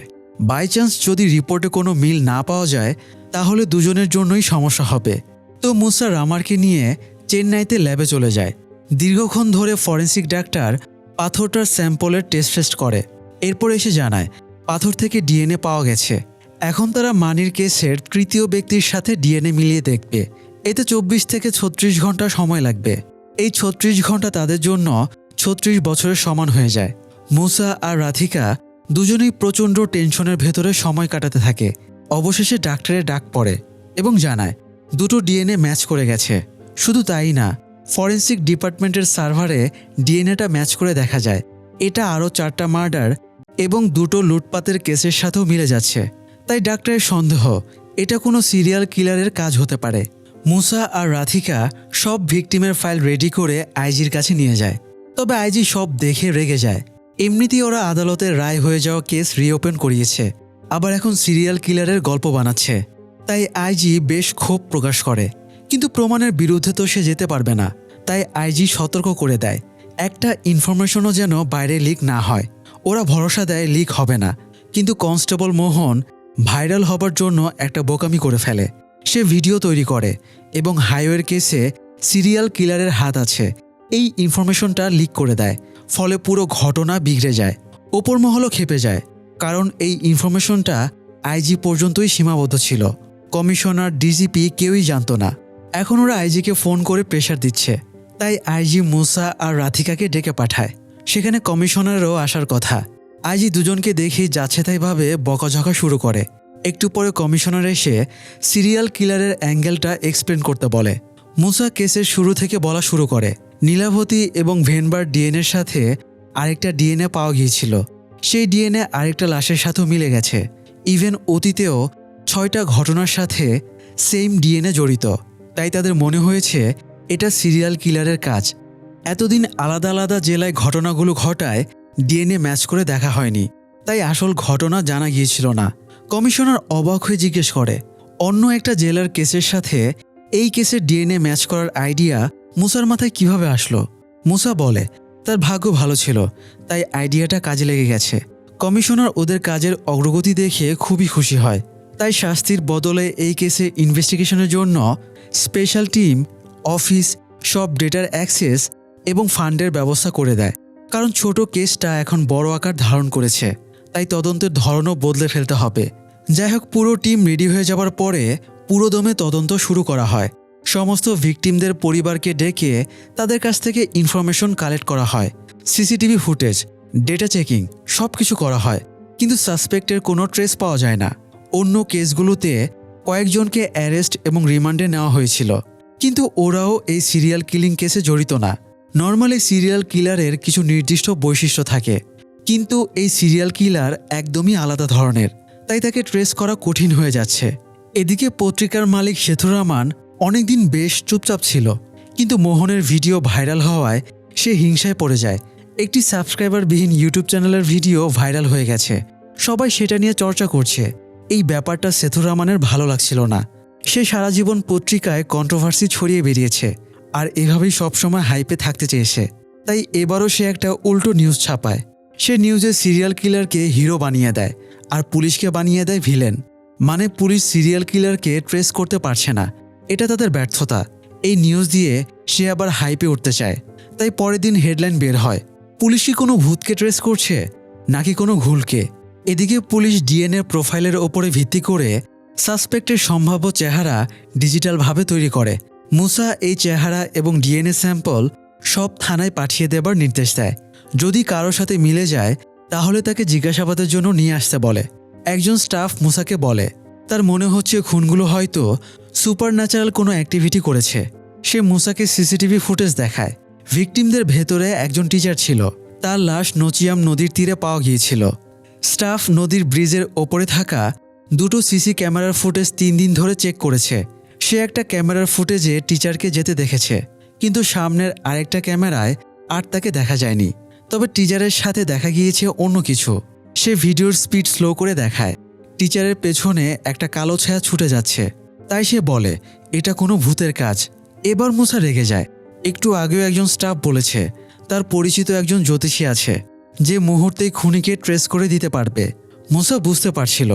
[SPEAKER 1] বাই চান্স যদি রিপোর্টে কোনো মিল না পাওয়া যায় তাহলে দুজনের জন্যই সমস্যা হবে। তো মুসা রামারকে নিয়ে চেন্নাইতে ল্যাবে চলে যায়। দীর্ঘক্ষণ ধরে ফরেন্সিক ডাক্তার পাথরটার স্যাম্পলের টেস্ট করে। এরপর এসে জানায় পাথর থেকে ডিএনএ পাওয়া গেছে। এখন তারা মানির কেসের তৃতীয় ব্যক্তির সাথে ডিএনএ মিলিয়ে দেখবে। এতে 24 থেকে 36 ঘন্টা সময় লাগবে। এই 36 ঘন্টা তাদের জন্য 36 বছরের সমান হয়ে যায়। মুসা আর রাধিকা দুজনেই প্রচণ্ড টেনশনের ভেতরে সময় কাটাতে থাকে। অবশেষে ডাক্তারের ডাক পড়ে এবং জানায় দুটো ডিএনএ ম্যাচ করে গেছে। শুধু তাই না, ফরেন্সিক ডিপার্টমেন্টের সার্ভারে ডিএনএটা ম্যাচ করে দেখা যায় এটা আরও 4টা মার্ডার এবং 2টো লুটপাতের কেসের সাথেও মিলে যাচ্ছে। তাই ডাক্তারের সন্দেহ এটা কোনো সিরিয়াল কিলারের কাজ হতে পারে। মুসা আর রাধিকা সব ভিকটিমের ফাইল রেডি করে আইজির কাছে নিয়ে যায়। তবে আইজি সব দেখে রেগে যায়। এমনিতেই ওরা আদালতের রায় হয়ে যাওয়া কেস রিওপেন করিয়েছে, আবার এখন সিরিয়াল কিলারের গল্প বানাচ্ছে। তাই আইজি বেশ ক্ষোভ প্রকাশ করে, কিন্তু প্রমাণের বিরুদ্ধে তো সে যেতে পারবে না। তাই আইজি সতর্ক করে দেয় একটা ইনফরমেশনও যেন বাইরে লিক না হয়। ওরা ভরসা দেয় লিক হবে না, কিন্তু কনস্টেবল মোহন ভাইরাল হবার জন্য একটা বোকামি করে ফেলে। সে ভিডিও তৈরি করে এবং হাইওয়ের কেসে সিরিয়াল কিলারের হাত আছে এই ইনফরমেশনটা লিক করে দেয়। ফলে পুরো ঘটনা বিগড়ে যায়। ওপর মহলও ক্ষেপে যায়, কারণ এই ইনফরমেশনটা আইজি পর্যন্তই সীমাবদ্ধ ছিল। কমিশনার, ডিজিপি কেউই জানতো না। এখন ওরা আইজিকে ফোন করে প্রেশার দিচ্ছে। তাই আইজি মুসা আর রাধিকাকে ডেকে পাঠায়। সেখানে কমিশনারেরও আসার কথা। আইজি দুজনকে দেখেই যাচ্ছেতাইভাবে বকাঝকা শুরু করে। একটু পরে কমিশনার এসে সিরিয়াল কিলারের অ্যাঙ্গেলটা এক্সপ্লেন করতে বলে। মুসা কেসের শুরু থেকে বলা শুরু করে নীলাবতী এবং ভেনবার ডিএনএর সাথে আরেকটা ডিএনএ পাওয়া গিয়েছিল। সেই ডিএনএ আরেকটা লাশের সাথেও মিলে গেছে। ইভেন অতীতেও 6টা ঘটনার সাথে সেম ডিএনএ জড়িত। তাই তাদের মনে হয়েছে এটা সিরিয়াল কিলারের কাজ। এতদিন আলাদা আলাদা জেলায় ঘটনাগুলো ঘটায় ডিএনএ ম্যাচ করে দেখা হয়নি, তাই আসল ঘটনা জানা গিয়েছিল না। কমিশনার অবাক হয়ে জিজ্ঞেস করে অন্য একটা জেলার কেসের সাথে এই কেসের ডিএনএ ম্যাচ করার আইডিয়া মুসার মাথায় কিভাবে আসলো। মুসা বলে তার ভাগ্য ভালো ছিল, তাই আইডিয়াটা কাজে লেগে গেছে। কমিশনার ওদের কাজের অগ্রগতি দেখে খুবই খুশি হয়। তাই শাস্তির বদলে এই কেসে ইনভেস্টিগেশনের জন্য স্পেশাল টিম, অফিস, সব ডেটার অ্যাক্সেস এবং ফান্ডের ব্যবস্থা করে দেয়। কারণ ছোট কেসটা এখন বড় আকার ধারণ করেছে, তাই তদন্তের ধরনও বদলে ফেলতে হবে। যাই হোক, পুরো টিম রেডি হয়ে যাবার পরে পুরোদমে তদন্ত শুরু করা হয়। সমস্ত ভিকটিমদের পরিবারকে ডেকে তাদের কাছ থেকে ইনফরমেশন কালেক্ট করা হয়। সিসিটিভি ফুটেজ, ডেটা চেকিং সব কিছু করা হয়, কিন্তু সাসপেক্টের কোনো ট্রেস পাওয়া যায় না। অন্য কেসগুলোতে কয়েকজনকে অ্যারেস্ট এবং রিমান্ডে নেওয়া হয়েছিল, কিন্তু ওরাও এই সিরিয়াল কিলিং কেসে জড়িত না। নর্মালি সিরিয়াল কিলারের কিছু নির্দিষ্ট বৈশিষ্ট্য থাকে, কিন্তু এই সিরিয়াল কিলার একদমই আলাদা ধরনের, তাই তাকে ট্রেস করা কঠিন হয়ে যাচ্ছে। এদিকে পত্রিকার মালিক সেথুরামান অনেকদিন বেশ চুপচাপ ছিল, কিন্তু মোহনের ভিডিও ভাইরাল হওয়ায় সে হিংসায় পড়ে যায়। একটি সাবস্ক্রাইবারবিহীন ইউটিউব চ্যানেলের ভিডিও ভাইরাল হয়ে গেছে, সবাই সেটা নিয়ে চর্চা করছে। এই ব্যাপারটা সেথুরামানের ভালো লাগছিল না। সে সারা জীবন পত্রিকায় কন্ট্রোভার্সি ছড়িয়ে বেরিয়েছে, আর এভাবেই সবসময় হাইপে থাকতে চেয়েছে। তাই এবারও সে একটা উল্টো নিউজ ছাপায়। সে নিউজে সিরিয়াল কিলারকে হিরো বানিয়ে দেয় আর পুলিশকে বানিয়ে দেয় ভিলেন। মানে পুলিশ সিরিয়াল কিলারকে ট্রেস করতে পারছে না, এটা তাদের ব্যর্থতা। এই নিউজ দিয়ে সে আবার হাইপে উঠতে চায়। তাই পরের দিন হেডলাইন বের হয়, পুলিশ কি কোনো ভূতকে ট্রেস করছে নাকি কোনো ঘুলকে। এদিকে পুলিশ ডিএনএ প্রোফাইলের ওপরে ভিত্তি করে সাসপেক্টের সম্ভাব্য চেহারা ডিজিটালভাবে তৈরি করে। মুসা এই চেহারা এবং ডিএনএ স্যাম্পল সব থানায় পাঠিয়ে দেবার নির্দেশ দেয়। যদি কারোর সাথে মিলে যায় তাহলে তাকে জিজ্ঞাসাবাদের জন্য নিয়ে আসতে বলে। একজন স্টাফ মুসাকে বলে তার মনে হচ্ছে খুনগুলো হয়তো সুপারন্যাচারাল কোনো অ্যাক্টিভিটি করেছে। সে মুসাকে সিসিটিভি ফুটেজ দেখায়। ভিকটিমদের ভেতরে একজন টিচার ছিল, তার লাশ নচিয়াম নদীর তীরে পাওয়া গিয়েছিল। স্টাফ নদীর ব্রিজের ওপরে থাকা দুটো সিসি ক্যামেরার ফুটেজ 3 দিন ধরে চেক করেছে। সে একটা ক্যামেরার ফুটেজে টিচারকে যেতে দেখেছে, কিন্তু সামনের আরেকটা ক্যামেরায় আর তাকে দেখা যায়নি। তবে টিচারের সাথে দেখা গিয়েছে অন্য কিছু। সে ভিডিওর স্পিড স্লো করে দেখায় টিচারের পেছনে একটা কালো ছায়া ছুটে যাচ্ছে। তাই সে বলে এটা কোনো ভূতের কাজ। এবার মুসা রেগে যায়। একটু আগেও একজন স্টাফ বলেছে তার পরিচিত একজন জ্যোতিষী আছে যে মুহূর্তেই খুনিকে ট্রেস করে দিতে পারবে। মুসা বুঝতে পারছিল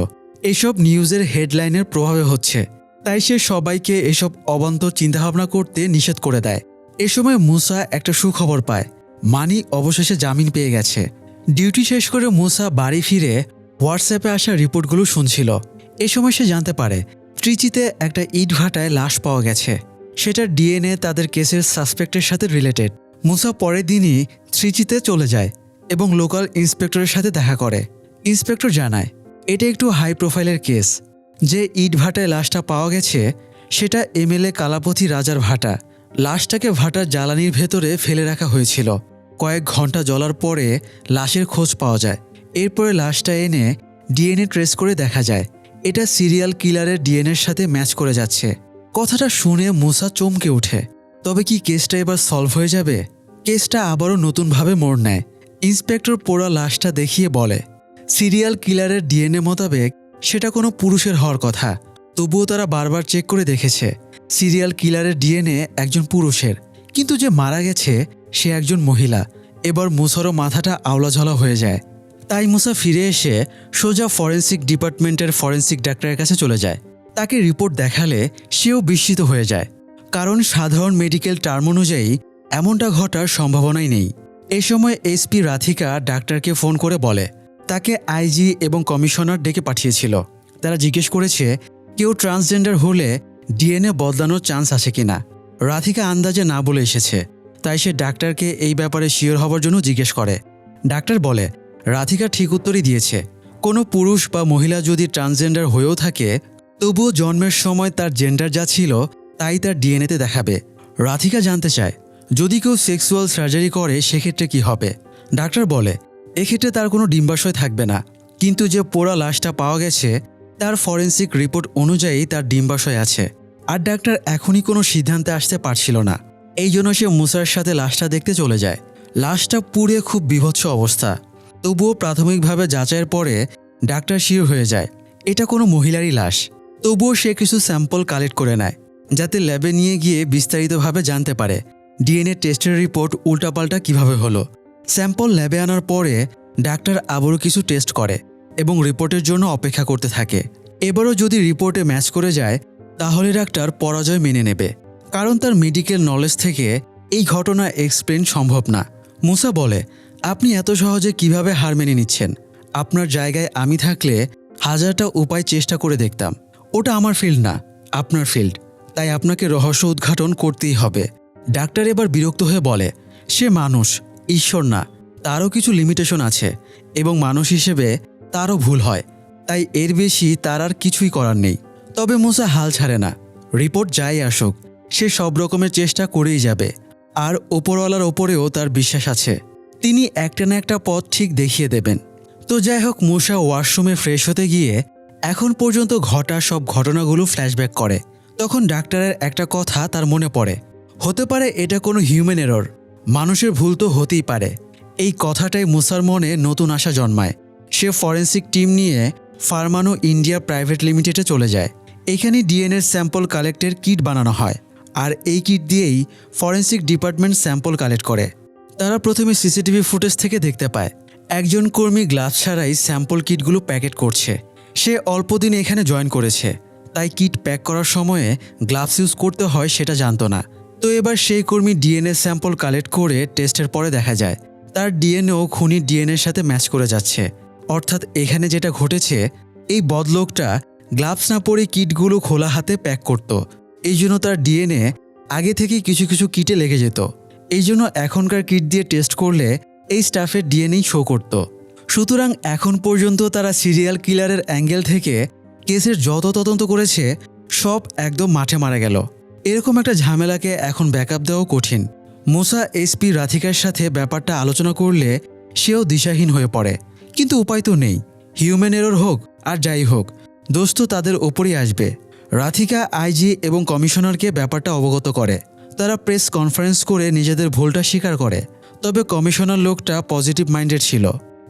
[SPEAKER 1] এসব নিউজের হেডলাইনের প্রভাবে হচ্ছে, তাই সে সবাইকে এসব অবান্তর চিন্তাভাবনা করতে নিষেধ করে দেয়। এ সময় মুসা একটা সুখবর পায়, মানি অবশেষে জামিন পেয়ে গেছে। ডিউটি শেষ করে মুসা বাড়ি ফিরে হোয়াটসঅ্যাপে আসা রিপোর্টগুলো শুনছিল। এ সময় সে জানতে পারে ত্রিচিতে একটা ইটভাটায় লাশ পাওয়া গেছে। সেটার ডিএনএ তাদের কেসের সাসপেক্টের সাথে রিলেটেড। মুসা পরের দিনই ত্রিচিতে চলে যায় এবং লোকাল ইন্সপেক্টরের সাথে দেখা করে। ইন্সপেক্টর জানায় এটা একটু হাই প্রোফাইলের কেস। যে ইটভাটায় লাশটা পাওয়া গেছে সেটা এমএলএ কালাপথি রাজার ভাটা। লাশটাকে ভাটার জ্বালানির ভেতরে ফেলে রাখা হয়েছিল। কয়েক ঘন্টা জ্বলার পরে লাশের খোঁজ পাওয়া যায়। এরপরে লাশটা এনে ডিএনএ ট্রেস করে দেখা যায় এটা সিরিয়াল কিলারের ডিএনএর সাথে ম্যাচ করে যাচ্ছে। কথাটা শুনে মুসা চমকে ওঠে। তবে কি কেসটা এবার সলভ হয়ে যাবে? কেসটা আবারও নতুনভাবে মোড় নেয়। ইন্সপেক্টর পোড়া লাশটা দেখিয়ে বলে সিরিয়াল কিলারের ডিএনএ মোতাবেক সেটা কোনো পুরুষের হওয়ার কথা। তবুও তারা বারবার চেক করে দেখেছে সিরিয়াল কিলারের ডিএনএ একজন পুরুষের, কিন্তু যে মারা গেছে সে একজন মহিলা। এবার মুসারও মাথাটা আওলাঝালা হয়ে যায়। তাই মুসা ফিরে এসে সোজা ফরেন্সিক ডিপার্টমেন্টের ফরেন্সিক ডাক্তারের কাছে চলে যায়। তাকে রিপোর্ট দেখালে সেও বিস্মিত হয়ে যায়, কারণ সাধারণ মেডিকেল টার্ম অনুযায়ী এমনটা ঘটার সম্ভাবনাই নেই। এই সময় এসপি রাধিকা ডাক্তারকে ফোন করে বলে তাকে আইজি এবং কমিশনার ডেকে পাঠিয়েছিল। তারা জিজ্ঞেস করেছে কেউ ট্রান্সজেন্ডার হলে ডিএনএ বদলানোর চান্স আছে কিনা। রাধিকা আন্দাজে না বলে এসেছে, তাই সে ডাক্তারকে এই ব্যাপারে শিওর হওয়ার জন্য জিজ্ঞেস করে। ডাক্তার বলে রাধিকা ঠিক উত্তরই দিয়েছে। কোনো পুরুষ বা মহিলা যদি ট্রান্সজেন্ডার হয়েও থাকে তবুও জন্মের সময় তার জেন্ডার যা ছিল তাই তার ডিএনএতে দেখাবে। রাধিকা জানতে চায় যদি কেউ সেক্সুয়াল সার্জারি করে সেক্ষেত্রে কি হবে। ডাক্তার বলে এক্ষেত্রে তার কোনো ডিম্বাশয় থাকবে না, কিন্তু যে পোড়া লাশটা পাওয়া গেছে তার ফরেন্সিক রিপোর্ট অনুযায়ী তার ডিম্বাশয় আছে। আর ডাক্তার এখনই কোনো সিদ্ধান্তে আসতে পারছিল না। এই জন্য সে মুসার সাথে লাশটা দেখতে চলে যায়। লাশটা পুড়ে খুব বীভৎস অবস্থা। তবুও প্রাথমিকভাবে যাচাইয়ের পরে ডাক্তার শিওর হয়ে যায় এটা কোনো মহিলারই লাশ। তবুও সে কিছু স্যাম্পল কালেক্ট করে নেয় যাতে ল্যাবে নিয়ে গিয়ে বিস্তারিতভাবে জানতে পারে ডিএনএ টেস্টের রিপোর্ট উল্টাপাল্টা কিভাবে হলো। স্যাম্পল ল্যাবে আনার পরে ডাক্তার আবারও কিছু টেস্ট করে এবং রিপোর্টের জন্য অপেক্ষা করতে থাকে। এবারও যদি রিপোর্টে ম্যাচ করে যায় তাহলে ডাক্তার পরাজয় মেনে নেবে, কারণ তার মেডিকেল নলেজ থেকে এই ঘটনা এক্সপ্লেন সম্ভব না। মুসা বলে আপনি এত সহজে কিভাবে হার মেনে নিচ্ছেন? আপনার জায়গায় আমি থাকলে হাজারটা উপায় চেষ্টা করে দেখতাম। ওটা আমার ফিল্ড না, আপনার ফিল্ড, তাই আপনাকে রহস্য উদ্ঘাটন করতেই হবে। ডাক্তার এবার বিরক্ত হয়ে বলে সে মানুষ, ঈশ্বর না, তারও কিছু লিমিটেশন আছে এবং মানুষ হিসেবে তারও ভুল হয়, তাই এর বেশি তার আর কিছুই করার নেই। তবে মুসা হাল ছাড়ে না। রিপোর্ট যাই আসুক সে সব রকমের চেষ্টা করেই যাবে। আর ওপরওয়ালার ওপরেও তার বিশ্বাস আছে, তিনি একটা না একটা পথ ঠিক দেখিয়ে দেবেন। তো যাই হোক, মুসা ওয়াশরুমে ফ্রেশ হতে গিয়ে এখন পর্যন্ত ঘটা সব ঘটনাগুলো ফ্ল্যাশব্যাক করে। তখন ডাক্তারের একটা কথা তার মনে পড়ে, হতে পারে এটা কোনো হিউম্যান এরর, মানুষের ভুল তো হতেই পারে। এই কথাটাই মুসার মনে নতুন আশা জন্মায়। সে ফরেন্সিক টিম নিয়ে ফার্মানো ইন্ডিয়া প্রাইভেট লিমিটেডে চলে যায়। এখানে ডিএনএর স্যাম্পল কালেক্টের কিট বানানো হয়, আর এই কিট দিয়েই ফরেন্সিক ডিপার্টমেন্ট স্যাম্পল কালেক্ট করে। তারা প্রথমে সিসিটিভি ফুটেজ থেকে দেখতে পায় একজন কর্মী গ্লাভস ছাড়াই স্যাম্পল কিটগুলো প্যাকেট করছে। সে অল্পদিন এখানে জয়েন করেছে, তাই কিট প্যাক করার সময়ে গ্লাভস ইউজ করতে হয় সেটা জানতো না। তো এবার সেই কর্মী ডিএনএ স্যাম্পল কালেক্ট করে টেস্টের পরে দেখা যায় তার ডিএনএও খুনির ডিএনএর সাথে ম্যাচ করে যাচ্ছে। অর্থাৎ এখানে যেটা ঘটেছে, এই বদলোকটা গ্লাভস না পরে কিটগুলো খোলা হাতে প্যাক করত। এই জন্য তার ডিএনএ আগে থেকেই কিছু কিছু কিটে লেগে যেত। এই জন্য এখনকার কিট দিয়ে টেস্ট করলে এই স্টাফের ডিএনএই শো করত। সুতরাং এখন পর্যন্ত তারা সিরিয়াল কিলারের অ্যাঙ্গেল থেকে কেসের যত তদন্ত করেছে সব একদম মাঠে মারা গেল। এরকম একটা ঝামেলাকে এখন ব্যাকআপ দেওয়াও কঠিন। মুসা এসপি রাধিকার সাথে ব্যাপারটা আলোচনা করলে সেও দিশাহীন হয়ে পড়ে, কিন্তু উপায় তো নেই। হিউম্যান এরর হোক আর যাই হোক, দোস্ত তাদের ওপরই আসবে। রাধিকা আইজি এবং কমিশনারকে ব্যাপারটা অবগত করে। তারা প্রেস কনফারেন্স করে নিজেদের ভুলটা স্বীকার করে। তবে কমিশনার লোকটা পজিটিভ মাইন্ডেড ছিল।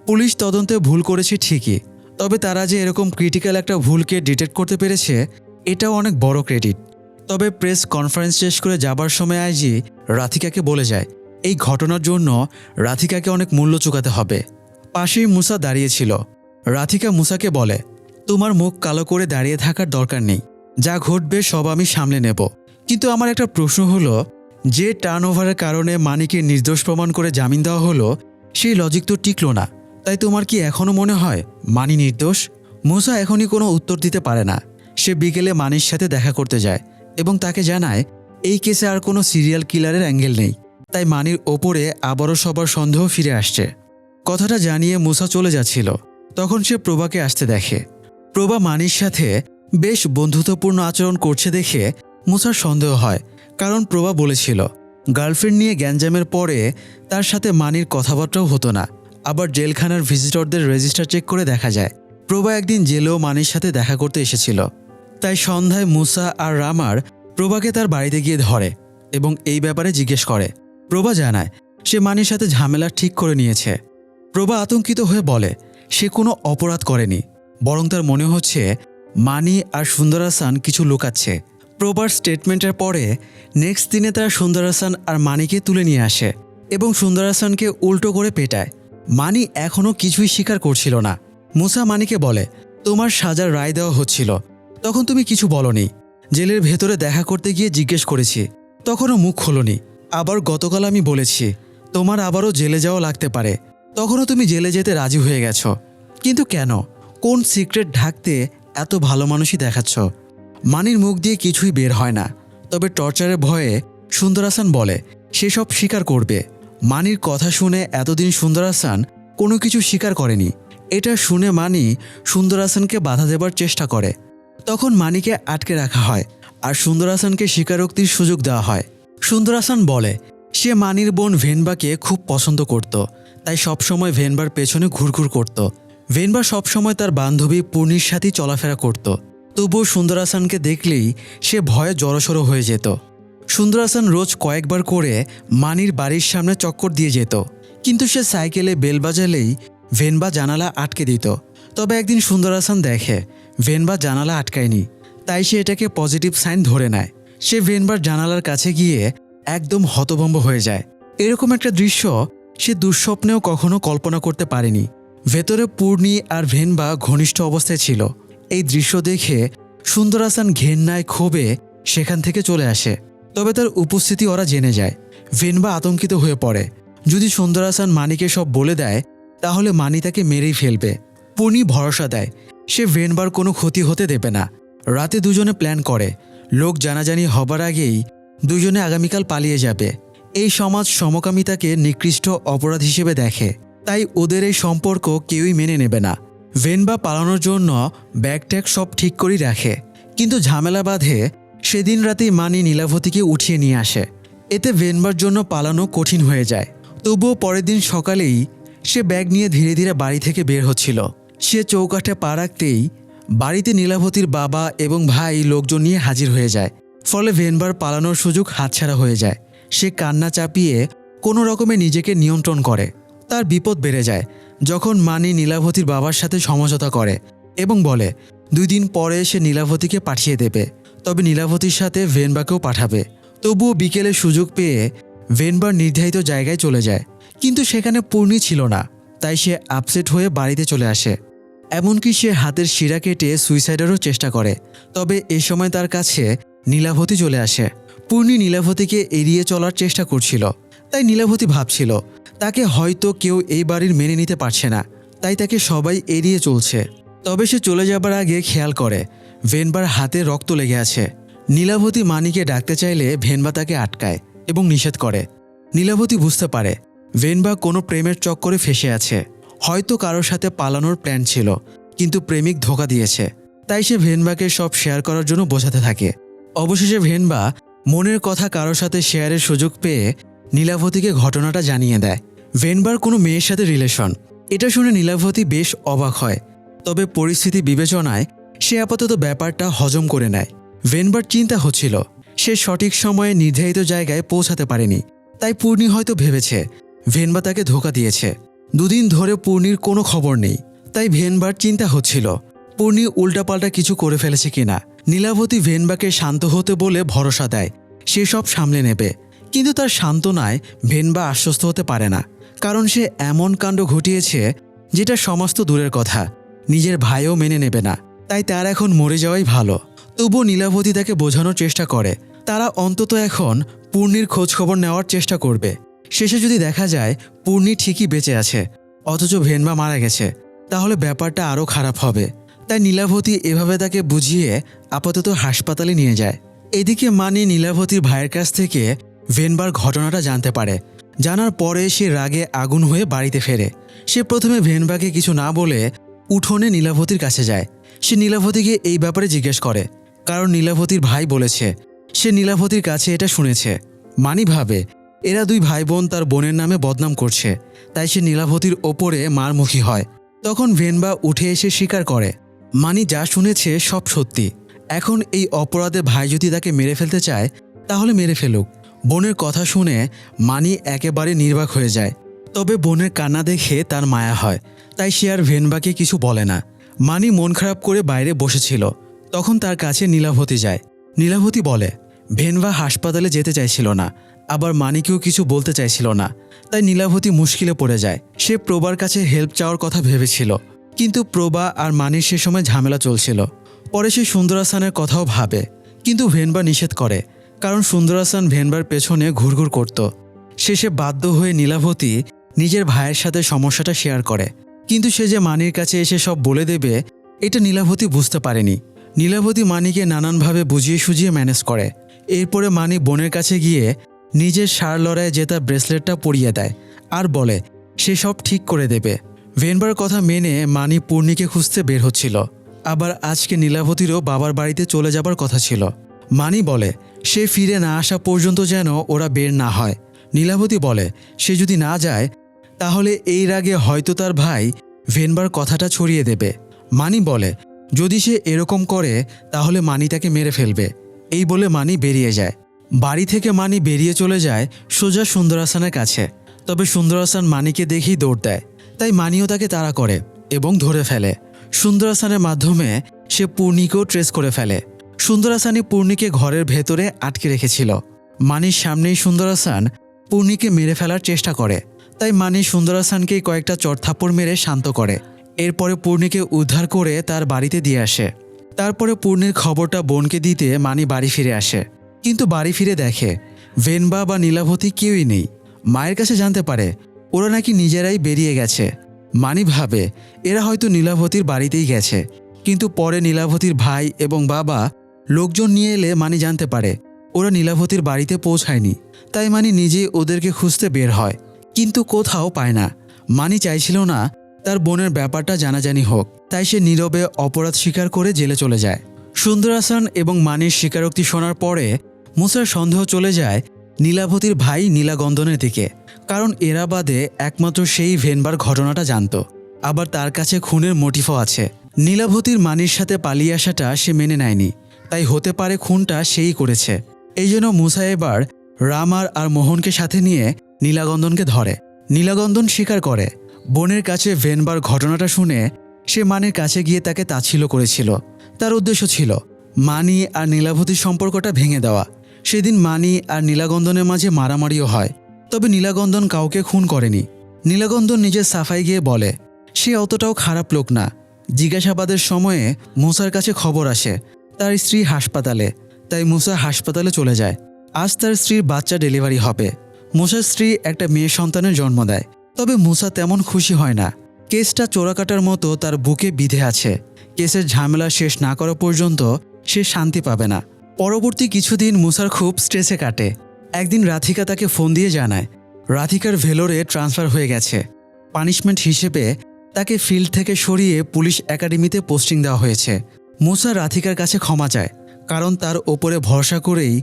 [SPEAKER 1] পুলিশ তদন্তে ভুল করেছে ঠিকই, তবে তারা যে এরকম ক্রিটিক্যাল একটা ভুলকে ডিটেক্ট করতে পেরেছে এটাও অনেক বড় ক্রেডিট। তবে প্রেস কনফারেন্স শেষ করে যাবার সময় আইজি রাধিকাকে বলে যায় এই ঘটনার জন্য রাধিকাকে অনেক মূল্য চুকাতে হবে। পাশেই মুসা দাঁড়িয়েছিল। রাধিকা মুসাকে বলে, তোমার মুখ কালো করে দাঁড়িয়ে থাকার দরকার নেই, যা ঘটবে সব আমি সামলে নেব। কিন্তু আমার একটা প্রশ্ন হলো, যে টার্নওভারের কারণে মানিকে নির্দোষ প্রমাণ করে জামিন দেওয়া হলো সেই লজিক তো টিকলো না। তাই তোমার কি এখনও মনে হয় মানি নির্দোষ? মুসা এখনই কোনো উত্তর দিতে পারে না। সে বিকেলে মানির সাথে দেখা করতে যায় এবং তাকে জানায় এই কেসে আর কোনো সিরিয়াল কিলারের অ্যাঙ্গেল নেই, তাই মানির ওপরে আবারও সবার সন্দেহ ফিরে আসছে। কথাটা জানিয়ে মুসা চলে যাচ্ছিল, তখন সে প্রভাকে আসতে দেখে। প্রভা মানির সাথে বেশ বন্ধুত্বপূর্ণ আচরণ করছে দেখে মুসার সন্দেহ হয়, কারণ প্রভা বলেছিল গার্লফ্রেন্ড নিয়ে গ্যাঞ্জামের পরে তার সাথে মানির কথাবার্তাও হতো না। আবার জেলখানার ভিজিটরদের রেজিস্টার চেক করে দেখা যায় প্রভা একদিন জেলেও মানির সাথে দেখা করতে এসেছিল। তাই সন্ধ্যায় মুসা আর রামার প্রভাকে তার বাড়িতে গিয়ে ধরে এবং এই ব্যাপারে জিজ্ঞেস করে। প্রভা জানায় সে মানির সাথে ঝামেলা ঠিক করে নিয়েছে। প্রভা আতঙ্কিত হয়ে বলে সে কোনো অপরাধ করেনি, বরং তার মনে হচ্ছে মানি আর সুন্দর হাসান কিছু লুকাচ্ছে। প্রভার স্টেটমেন্টের পরে নেক্সট দিনে তারা সুন্দর হাসান আর মানিকে তুলে নিয়ে আসে এবং সুন্দর হাসানকে উল্টো করে পেটায়। মানি এখনও কিছুই স্বীকার করছিল না। মুসা মানিকে বলে, তোমার সাজার রায় দেওয়া হচ্ছিল, তখন তুমি কিছু বলনি। জেলের ভেতরে দেখা করতে গিয়ে জিজ্ঞেস করেছি, তখনও মুখ খোলনি। আবার গতকাল আমি বলেছি তোমার আবারও জেলে যাওয়া লাগতে পারে, তখনও তুমি জেলে যেতে রাজি হয়ে গেছো। কিন্তু কেন? কোন সিক্রেট ঢাকতে এত ভালো মানুষই দেখাচ্ছ? মানির মুখ দিয়ে কিছুই বের হয় না। তবে টর্চারের ভয়ে সুন্দর হাসান বলে সেসব স্বীকার করবে। মানির কথা শুনে এতদিন সুন্দর হাসান কোনো কিছু স্বীকার করেনি। এটা শুনে মানি সুন্দর হাসানকে বাধা দেবার চেষ্টা করে। তখন মানিকে আটকে রাখা হয় আর সুন্দর হাসানকে স্বীকারোক্তির সুযোগ দেওয়া হয়। সুন্দর হাসান বলে সে মানির বোন ভেনবাকে খুব পছন্দ করত, তাই সবসময় ভেনবার পেছনে ঘুরঘুর করত। ভেনবা সবসময় তার বান্ধবী পূর্ণির সাথেই চলাফেরা করত। তবুও সুন্দর হাসানকে দেখলেই সে ভয়ে জড়সড় হয়ে যেত। সুন্দর হাসান রোজ কয়েকবার করে মানির বাড়ির সামনে চক্কর দিয়ে যেত, কিন্তু সে সাইকেলে বেল বাজালেই ভেনবা জানালা আটকে দিত। তবে একদিন সুন্দর হাসান দেখে ভেনবা জানালা আটকায়নি, তাই সে এটাকে পজিটিভ সাইন ধরে নেয়। সে ভেনবার জানালার কাছে গিয়ে একদম হতভম্ব হয়ে যায়। এরকম একটা দৃশ্য সে দুঃস্বপ্নেও কখনো কল্পনা করতে পারেনি। ভেতরে পূর্ণি আর ভেনবা ঘনিষ্ঠ অবস্থায় ছিল। এই দৃশ্য দেখে সুন্দর হাসান ঘেন্নায় ক্ষোভে সেখান থেকে চলে আসে। তবে তার উপস্থিতি ওরা জেনে যায়। ভেনবা আতঙ্কিত হয়ে পড়ে। যদি সুন্দর হাসান মানিকে সব বলে দেয় তাহলে মানি তাকে মেরেই ফেলবে। পূর্ণি ভরসা দেয় সে ভেনবার কোনো ক্ষতি হতে দেবে না। রাতে দুজনে প্ল্যান করে লোক জানাজানি হবার আগেই দুজনে আগামীকাল পালিয়ে যাবে। এই সমাজ সমকামিতাকে নিকৃষ্ট অপরাধ হিসেবে দেখে, তাই ওদের এই সম্পর্ক কেউই মেনে নেবে না। ভেনবা পালানোর জন্য ব্যাগ ট্যাগ সব ঠিক করেই রাখে, কিন্তু ঝামেলা বাঁধে সেদিন রাতেই মানি নীলাভতীকে উঠিয়ে নিয়ে আসে। এতে ভেনবার জন্য পালানো কঠিন হয়ে যায়। তবুও পরের দিন সকালেই সে ব্যাগ নিয়ে ধীরে ধীরে বাড়ি থেকে বের হচ্ছিল। সে চৌকাঠে পা রাখতেই বাড়িতে নীলাভতীর বাবা এবং ভাই লোকজন নিয়ে হাজির হয়ে যায়। ফলে ভেনবার পালানোর সুযোগ হাতছাড়া হয়ে যায়। সে কান্না চাপিয়ে কোনো রকমে নিজেকে নিয়ন্ত্রণ করে। তার বিপদ বেড়ে যায় যখন মানি নীলাভতীর বাবার সাথে সমঝোতা করে এবং বলে 2 দিন পরে সে নীলাভতীকে পাঠিয়ে দেবে, তবে নীলাভতীর সাথে ভেনবাকেও পাঠাবে। তবুও বিকেলে সুযোগ পেয়ে ভেনবার নির্ধারিত জায়গায় চলে যায়, কিন্তু সেখানে পূর্ণি ছিল না। তাই সে আপসেট হয়ে বাড়িতে চলে আসে। এমনকি সে হাতের শিরা কেটে সুইসাইডেরও চেষ্টা করে। তবে এ সময় তার কাছে নীলাভতী চলে আসে। পূর্ণি নীলাভতীকে এড়িয়ে চলার চেষ্টা করছিল, তাই নীলাভতী ভাবছিল তাকে হয়তো কেউ এই বাড়ির মেনে নিতে পারছে না, তাই তাকে সবাই এড়িয়ে চলছে। তবে সে চলে যাবার আগে খেয়াল করে ভেনবার হাতে রক্ত লেগে আছে। নীলাভতী মানিকে ডাকতে চাইলে ভেনবা তাকে আটকায় এবং নিষেধ করে। নীলাভতী বুঝতে পারে ভেনবা কোনো প্রেমের চক্করে ফেসে আছে। হয়তো কারোর সাথে পালানোর প্ল্যান ছিল, কিন্তু প্রেমিক ধোঁকা দিয়েছে। তাই সে ভেনবাকে সব শেয়ার করার জন্য বোঝাতে থাকে। অবশেষে ভেনবা মনের কথা কারোর সাথে শেয়ারের সুযোগ পেয়ে নীলাভতীকে ঘটনাটা জানিয়ে দেয়। ভেনবার কোনো মেয়ের সাথে রিলেশন। এটা শুনে নীলাভতী বেশ অবাক হয়। তবে পরিস্থিতি বিবেচনায় সে আপাতত ব্যাপারটা হজম করে নেয়। ভেনবার চিন্তা হচ্ছিল সে সঠিক সময়ে নির্ধারিত জায়গায় পৌঁছাতে পারেনি, তাই পূর্ণি হয়তো ভেবেছে ভেনবা তাকে ধোঁকা দিয়েছে। দুদিন ধরে পূর্ণির কোনো খবর নেই, তাই ভেনবার চিন্তা হচ্ছিল পূর্ণি উল্টাপাল্টা কিছু করে ফেলেছে কিনা। নীলাবতী ভেনবাকে শান্ত হতে বলে ভরসা দেয় সে সব সামলে নেবে, কিন্তু তার সান্ত্বনায় ভেনবা আশ্বস্ত হতে পারে না, কারণ সে এমন কাণ্ড ঘটিয়েছে যেটা সমস্ত দূরের কথা নিজের ভাইও মেনে নেবে না, তাই তার এখন মরে যাওয়াই ভালো। তবুও নীলাবতী তাকে বোঝানোর চেষ্টা করে তারা অন্তত এখন পূর্ণির খোঁজখবর নেওয়ার চেষ্টা করবে। শেষে যদি দেখা যায় পূর্ণি ঠিকই বেঁচে আছে অথচ ভেনবা মারা গেছে, তাহলে ব্যাপারটা আরও খারাপ হবে। তাই নীলাবতী এভাবে তাকে বুঝিয়ে আপাতত হাসপাতালে নিয়ে যায়। এদিকে মানি নীলাবতীর ভাইয়ের কাছ থেকে ভেনবার ঘটনাটা জানতে পারে। জানার পরে সে রাগে আগুন হয়ে বাড়িতে ফেরে। সে প্রথমে ভেনবাকে কিছু না বলে উঠোনে নীলাবতীর কাছে যায়। সে নীলাবতীকে এই ব্যাপারে জিজ্ঞেস করে, কারণ নীলাবতীর ভাই বলেছে সে নীলাবতীর কাছে এটা শুনেছে। মানি ভাবে এরা দুই ভাই বোন তার বোনের নামে বদনাম করছে, তাই সে নীলাবতীর ওপরে মারমুখী হয়। তখন ভেনবা উঠে এসে স্বীকার করে মানি যা শুনেছে সব সত্যি। এখন এই অপরাধে ভাই যদি তাকে মেরে ফেলতে চায় তাহলে মেরে ফেলুক। বোনের কথা শুনে মানি একেবারে নির্বাক হয়ে যায়। তবে বোনের কান্না দেখে তার মায়া হয়, তাই সে আর ভেনবাকে কিছু বলে না। মানি মন খারাপ করে বাইরে বসেছিল, তখন তার কাছে নীলাবতী যায়। নীলাবতী বলে ভেনবা হাসপাতালে যেতে চাইছিল না, আবার মানিকেও কিছু বলতে চাইছিল না, তাই নীলাবতী মুশকিলে পড়ে যায়। সে প্রবার কাছে হেল্প চাওয়ার কথা ভেবেছিল, কিন্তু প্রভা আর মানির সে সময় ঝামেলা চলছিল। পরে সে সুন্দরাসানের কথাও ভাবে, কিন্তু ভেনবা নিষেধ করে, কারণ সুন্দরাসান ভেনবার পেছনে ঘুরঘুর করত। শেষে বাধ্য হয়ে নীলাবতী নিজের ভাইয়ের সাথে সমস্যাটা শেয়ার করে, কিন্তু সে যে মানির কাছে এসে সব বলে দেবে এটা নীলাবতী বুঝতে পারেনি। নীলাবতী মানিকে নানানভাবে বুঝিয়ে সুঝিয়ে ম্যানেজ করে। এরপরে মানি বোনের কাছে গিয়ে নিজের সার লড়াইয়ে জেতা ব্রেসলেটটা পরিয়ে দেয় আর বলে সে সব ঠিক করে দেবে। ভেনবার কথা মেনে মানি পূর্ণিকে খুঁজতে বের হচ্ছিল। আবার আজকে নীলাবতীরও বাবার বাড়িতে চলে যাবার কথা ছিল। মানি বলে সে ফিরে না আসা পর্যন্ত যেন ওরা বের না হয়। নীলাবতী বলে সে যদি না যায় তাহলে এই রাগে হয়তো তার ভাই ভেনবার কথাটা ছড়িয়ে দেবে। মানি বলে যদি সে এরকম করে তাহলে মানি তাকে মেরে ফেলবে। এই বলে মানি বেরিয়ে যায়। বাড়ি থেকে মানি বেরিয়ে চলে যায় সোজা সুন্দরাসানের কাছে। তবে সুন্দরাসান মানিকে দেখেই দৌড় দেয়, তাই মানিও তাকে তাড়া করে এবং ধরে ফেলে। সুন্দরাসানের মাধ্যমে সে পূর্ণিকেও ট্রেস করে ফেলে। সুন্দরাসানি পূর্ণিকে ঘরের ভেতরে আটকে রেখেছিল। মানির সামনেই সুন্দরাসান পূর্ণিকে মেরে ফেলার চেষ্টা করে, তাই মানি সুন্দরাসানকে কয়েকটা চড়থাপ্পড় মেরে শান্ত করে। এরপরে পূর্ণিকে উদ্ধার করে তার বাড়িতে দিয়ে আসে। তারপরে পূর্ণির খবরটা বোনকে দিতে মানি বাড়ি ফিরে আসে, কিন্তু বাড়ি ফিরে দেখে ভেনবা বা নীলাবতী কেউই নেই। মায়ের কাছে জানতে পারে ওরা নাকি নিজেরাই বেরিয়ে গেছে। মানি ভাবে এরা হয়তো নীলাবতীর বাড়িতেই গেছে, কিন্তু পরে নীলাবতীর ভাই এবং বাবা লোকজন নিয়ে এলে মানি জানতে পারে ওরা নীলাবতীর বাড়িতে পৌঁছায়নি। তাই মানি নিজেই ওদেরকে খুঁজতে বের হয়, কিন্তু কোথাও পায় না। মানি চাইছিল না তার বোনের ব্যাপারটা জানাজানি হোক, তাই সে নীরবে অপরাধ স্বীকার করে জেলে চলে যায়। সুন্দরাসান এবং মানির স্বীকারোক্তি শোনার পরে মুসার সন্দেহ চলে যায় নীলাবতীর ভাই নীলাগন্ধনের দিকে, কারণ এরা বাদে একমাত্র সেই ভেনবার ঘটনাটা জানত। আবার তার কাছে খুনের মোটিফও আছে। নীলাবতীর মানির সাথে পালিয়ে আসাটা সে মেনে নেয়নি, তাই হতে পারে খুনটা সেই করেছে। এই জন্য মুসা এবার রামার আর মোহনকে সাথে নিয়ে নীলাগন্ধনকে ধরে। নীলাগন্ধন স্বীকার করে বোনের কাছে ভেনবার ঘটনাটা শুনে সে মানির কাছে গিয়ে তাকে তাচ্ছিল্য করেছিল। তার উদ্দেশ্য ছিল মানি আর নীলাবতীর সম্পর্কটা ভেঙে দেওয়া। সেদিন মানি আর নীলাগন্ধনের মাঝে মারামারিও হয়, তবে নীলাগন্ধন কাউকে খুন করেনি। নীলাগন্ধন নিজের সাফাই গিয়ে বলে সে অতটাও খারাপ লোক না। জিজ্ঞাসাবাদের সময়ে মুসার কাছে খবর আসে তার স্ত্রী হাসপাতালে, তাই মুসা হাসপাতালে চলে যায়। আজ তার স্ত্রীর বাচ্চা ডেলিভারি হবে। মুসার স্ত্রী একটা মেয়ে সন্তানের জন্ম দেয়, তবে মুসা তেমন খুশি হয় না। কেসটা চোরাকাটার মতো তার বুকে বিঁধে আছে। কেসের ঝামেলা শেষ না করা পর্যন্ত সে শান্তি পাবে না। পরবর্তী কিছুদিন মুসার খুব স্ট্রেসে কাটে। একদিন রাধিকা তাকে ফোন দিয়ে জানায় রাধিকার ভেলোরে ট্রান্সফার হয়ে গেছে। পানিশমেন্ট হিসেবে তাকে ফিল্ড থেকে সরিয়ে পুলিশ একাডেমিতে পোস্টিং দেওয়া হয়েছে। মুসা রাধিকার কাছে ক্ষমা চায়, কারণ তার ওপরে ভরসা করেই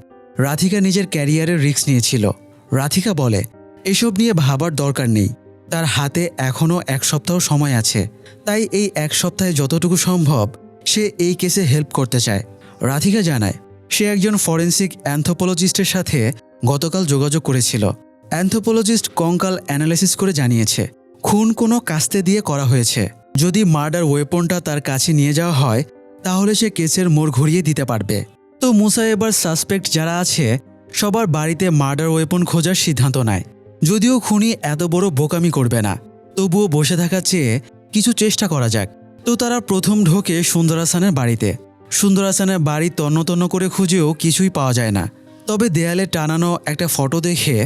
[SPEAKER 1] রাধিকা নিজের ক্যারিয়ারের রিস্ক নিয়েছিল। রাধিকা বলে এসব নিয়ে ভাবার দরকার নেই, তার হাতে এখনও 1 সপ্তাহ সময় আছে, তাই এই 1 সপ্তাহে যতটুকু সম্ভব সে এই কেসে হেল্প করতে চায়। রাধিকা জানায় সে একজন ফরেন্সিক অ্যানথ্রোপোলজিস্টের সাথে গতকাল যোগাযোগ করেছিল। অ্যানথ্রোপোলজিস্ট কঙ্কাল অ্যানালাইসিস করে জানিয়েছে খুন কোনো কাস্তে দিয়ে করা হয়েছে। যদি মার্ডার ওয়েপনটা তার কাছে নিয়ে যাওয়া হয় তাহলে সে কেসের মোড় ঘুরিয়ে দিতে পারবে। তো মুসা এবার সাসপেক্ট যারা আছে সবার বাড়িতে মার্ডার ওয়েপন খোঁজার সিদ্ধান্ত নেয়। যদিও খুনি এত বড় বোকামি করবে না, তবুও বসে থাকার চেয়ে কিছু চেষ্টা করা যাক। তো তারা প্রথম ঢোকে সুন্দর হাসানের বাড়িতে। সুন্দর হাসানের বাড়ি তন্ন করে খুঁজেও কিছুই পাওয়া যায় না। তবে দেয়ালে টানানো একটা ফটো দেখে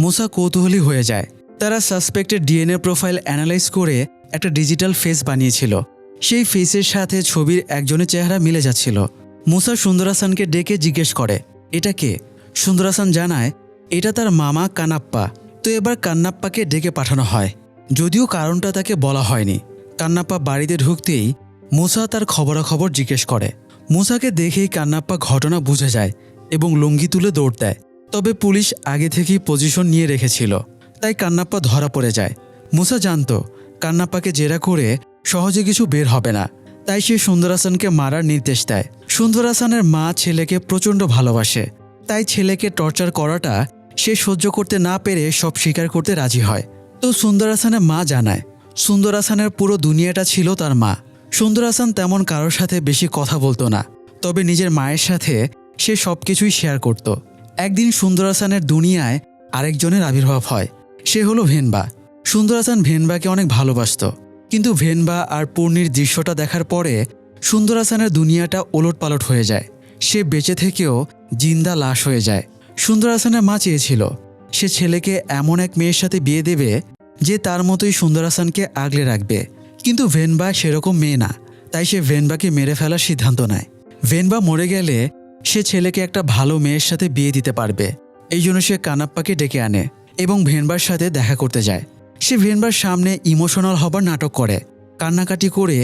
[SPEAKER 1] মুসা কৌতূহলী হয়ে যায়। তারা সাসপেক্টের ডিএনএ প্রোফাইল অ্যানালাইজ করে একটা ডিজিটাল ফেস বানিয়েছিল। সেই ফেসের সাথে ছবির একজনের চেহারা মিলে যাচ্ছিল। মুসা সুন্দর হাসানকে ডেকে জিজ্ঞেস করে এটা কে? সুন্দর হাসান জানায় এটা তার মামা কানাপ্পা। তো এবার কান্নাপ্পাকে ডেকে পাঠানো হয়, যদিও কারণটা তাকে বলা হয়নি। কান্নাপ্পা বাড়িতে ঢুকতেই মুসা তার খবরাখবর জিজ্ঞেস করে। মুসাকে দেখেই কান্নাপ্পা ঘটনা বুঝে যায় এবং লুঙ্গি তুলে দৌড় দেয়। তবে পুলিশ আগে থেকেই পজিশন নিয়ে রেখেছিল, তাই কান্নাপ্পা ধরা পড়ে যায়। মুসা জানত কান্নাপ্পাকে জেরা করে সহজে কিছু বের হবে না, তাই সে সুন্দর হাসানকে মারার নির্দেশ দেয়। সুন্দর হাসানের মা ছেলেকে প্রচণ্ড ভালোবাসে, তাই ছেলেকে টর্চার করাটা সে সহ্য করতে না পেরে সব স্বীকার করতে রাজি হয়। তো সুন্দর হাসানের মা জানায় সুন্দর হাসানের পুরো দুনিয়াটা ছিল তার মা। সুন্দর হাসান তেমন কারোর সাথে বেশি কথা বলতো না, তবে নিজের মায়ের সাথে সে সব কিছুই শেয়ার করত। একদিন সুন্দর হাসানের দুনিয়ায় আরেকজনের আবির্ভাব হয়, সে হলো ভেনবা। সুন্দর হাসান ভেনবাকে অনেক ভালোবাসত, কিন্তু ভেনবা আর পূর্ণির দৃশ্যটা দেখার পরে সুন্দর হাসানের দুনিয়াটা ওলটপালট হয়ে যায়। সে বেঁচে থেকেও জিন্দা লাশ হয়ে যায়। সুন্দর হাসানের মা চেয়েছিল সে ছেলেকে এমন এক মেয়ের সাথে বিয়ে দেবে যে তার মতোই সুন্দর হাসানকে আগলে রাখবে, কিন্তু ভেনবা সেরকম মেয়ে না, তাই সে ভেনবাকে মেরে ফেলার সিদ্ধান্ত নেয়। ভেনবা মরে গেলে সে ছেলেকে একটা ভালো মেয়ের সাথে বিয়ে দিতে পারবে। এই জন্য সে কানাপ্পাকে ডেকে আনে এবং ভেনবার সাথে দেখা করতে যায়। সে ভেনবার সামনে ইমোশনাল হবার নাটক করে, কান্নাকাটি করে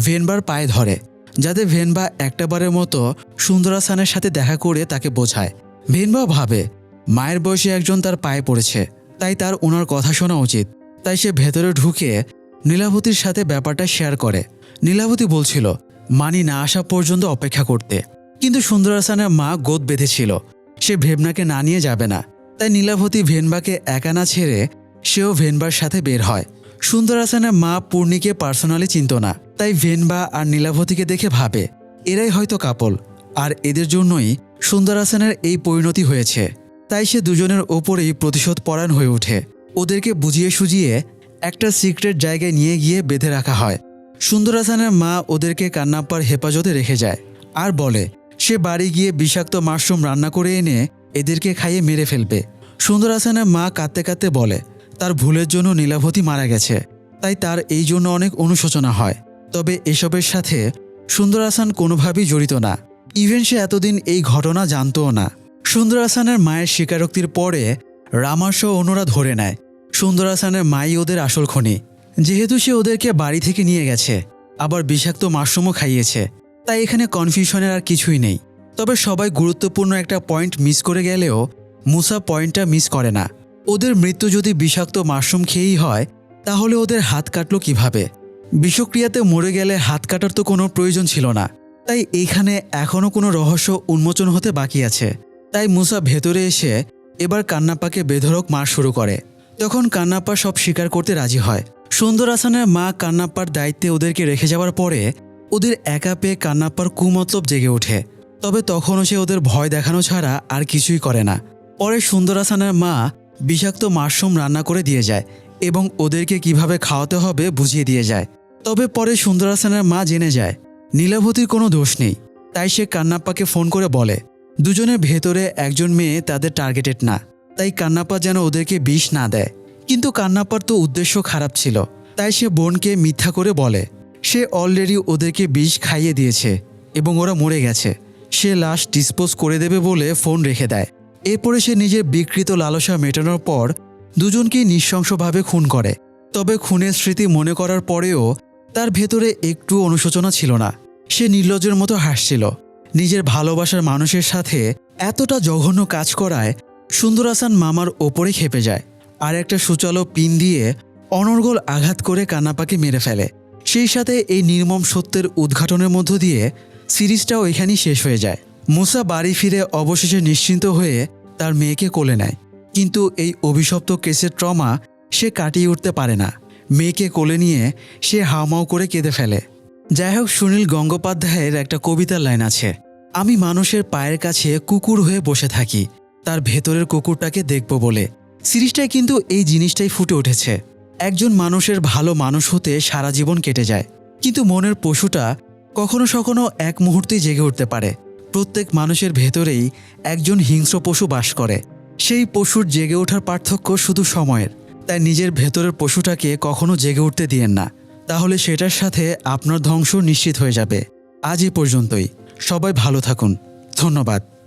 [SPEAKER 1] ভেনবার পায়ে ধরে, যাতে ভেনবা একটাবারের মতো সুন্দর হাসানের সাথে দেখা করে তাকে বোঝায়। ভেনবা ভাবে মায়ের বয়সে একজন তার পায়ে পড়েছে, তাই তার ওনার কথা শোনা উচিত। তাই সে ভেতরে ঢুকে নীলাবতীর সাথে ব্যাপারটা শেয়ার করে। নীলাবতী বলছিল মানি না আসা পর্যন্ত অপেক্ষা করতে, কিন্তু সুন্দর হাসানের মা গোদ বেঁধেছিল সে ভেবনাকে না নিয়ে যাবে না। তাই নীলাবতী ভেনবাকে একা না ছেড়ে সেও ভেনবার সাথে বের হয়। সুন্দর হাসানের মা পূর্ণিকে পার্সোনালি চিনত না, তাই ভেনবা আর নীলাবতীকে দেখে ভাবে এরাই হয়তো কাপল, আর এদের জন্যই সুন্দর হাসানের এই পরিণতি হয়েছে। তাই সে দুজনের ওপরেই প্রতিশোধ পরায়ণ হয়ে ওঠে। ওদেরকে বুঝিয়ে সুজিয়ে একটা সিক্রেট জায়গায় নিয়ে গিয়ে বেঁধে রাখা হয়। সুন্দর হাসানের মা ওদেরকে কান্নাপ্পার হেফাজতে রেখে যায় আর বলে সে বাড়ি গিয়ে বিষাক্ত মাশরুম রান্না করে এনে এদেরকে খাইয়ে মেরে ফেলবে। সুন্দর হাসানের মা কাঁদতে কাঁদতে বলে তার ভুলের জন্য নীলাবতী মারা গেছে, তাই তার এই জন্য অনেক অনুশোচনা হয়। তবে এসবের সাথে সুন্দর হাসান কোনোভাবেই জড়িত না, ইভেন সে এতদিন এই ঘটনা জানতও না। সুন্দর হাসানের মায়ের স্বীকারোক্তির পরে রামাসহ অন্যরা ধরে নেয় সুন্দর হাসানের মাই ওদের আসল খনি। যেহেতু সে ওদেরকে বাড়ি থেকে নিয়ে গেছে, আবার বিষাক্ত মাশরুমও খাইয়েছে, তাই এখানে কনফিউশনের আর কিছুই নেই। তবে সবাই গুরুত্বপূর্ণ একটা পয়েন্ট মিস করে গেলেও মুসা পয়েন্টটা মিস করে না। ওদের মৃত্যু যদি বিষাক্ত মাশরুম খেয়েই হয় তাহলে ওদের হাত কাটলো কিভাবে? বিষক্রিয়াতে মরে গেলে হাত কাটার তো কোনো প্রয়োজন ছিল না, তাই এইখানে এখনও কোনো রহস্য উন্মোচন হতে বাকি আছে। তাই মুসা ভেতরে এসে এবার কান্নাপ্পাকে বেধড়ক মার শুরু করে। তখন কান্নাপ্পা সব স্বীকার করতে রাজি হয়। সুন্দর হাসানের মা কান্নাপ্পার দায়িত্বে ওদেরকে রেখে যাওয়ার পরে ওদের একা পেয়ে কান্নাপ্পার কুমতলব জেগে ওঠে। তবে তখনও সে ওদের ভয় দেখানো ছাড়া আর কিছুই করে না। পরে সুন্দর হাসানের মা বিষাক্ত মাশরুম রান্না করে দিয়ে যায় এবং ওদেরকে কিভাবে খাওয়াতে হবে বুঝিয়ে দিয়ে যায়। তবে পরে সুন্দর হাসানের মা জেনে যায় নীলাবতীর কোনো দোষ নেই, তাই সে কান্নাপ্পাকে ফোন করে বলে দুজনের ভেতরে একজন মেয়ে তাদের টার্গেটেড না, তাই কান্নাপ্পা যেন ওদেরকে বিষ না দেয়। কিন্তু কান্নাপ্পার তো উদ্দেশ্য খারাপ ছিল, তাই সে বোনকে মিথ্যা করে বলে সে অলরেডি ওদেরকে বিষ খাইয়ে দিয়েছে এবং ওরা মরে গেছে। সে লাশ ডিসপোজ করে দেবে বলে ফোন রেখে দেয়। এরপরে সে নিজের বিকৃত লালসা মেটানোর পর দুজনকেই নৃশংসভাবে খুন করে। তবে খুনের স্মৃতি মনে করার পরেও তার ভেতরে একটু অনুশোচনা ছিল না। সে নির্লজ্জের মতো হাসছিল। নিজের ভালোবাসার মানুষের সাথে এতটা জঘন্য কাজ করায় সুন্দর হাসান মামার ওপরে খেপে যায় আর একটা সুচালো পিন দিয়ে অনর্গল আঘাত করে কান্নাপ্পাকে মেরে ফেলে। সেই সাথে এই নির্মম সত্যের উদ্ঘাটনের মধ্য দিয়ে সিরিজটাও এখানেই শেষ হয়ে যায়। মুসা বাড়ি ফিরে অবশেষে নিশ্চিন্ত হয়ে তার মেয়েকে কোলে নেয়, কিন্তু এই অভিশপ্ত কেসের ট্রমা সে কাটিয়ে উঠতে পারে না। মেয়েকে কোলে নিয়ে সে হাউমাউ করে কেঁদে ফেলে। যাই হোক, সুনীল গঙ্গোপাধ্যায়ের একটা কবিতার লাইন আছে, আমি মানুষের পায়ের কাছে কুকুর হয়ে বসে থাকি, তার ভেতরের কুকুরটাকে দেখব বলে। সিরিজটায় কিন্তু এই জিনিসটাই ফুটে উঠেছে। একজন মানুষের ভালো মানুষ হতে সারা জীবন কেটে যায়, কিন্তু মনের পশুটা কখনো কখনো এক মুহূর্তেই জেগে উঠতে পারে। প্রত্যেক মানুষের ভেতরেই একজন হিংস্র পশু বাস করে। সেই পশুর জেগে ওঠার পার্থক্য শুধু সময়ের। তাই নিজের ভেতরের পশুটাকে কখনো জেগে উঠতে দিয়েন না, তাহলে সেটার সাথে আপনার ধ্বংস নিশ্চিত হয়ে যাবে। আজ এই পর্যন্তই। সবাই ভালো থাকুন। ধন্যবাদ।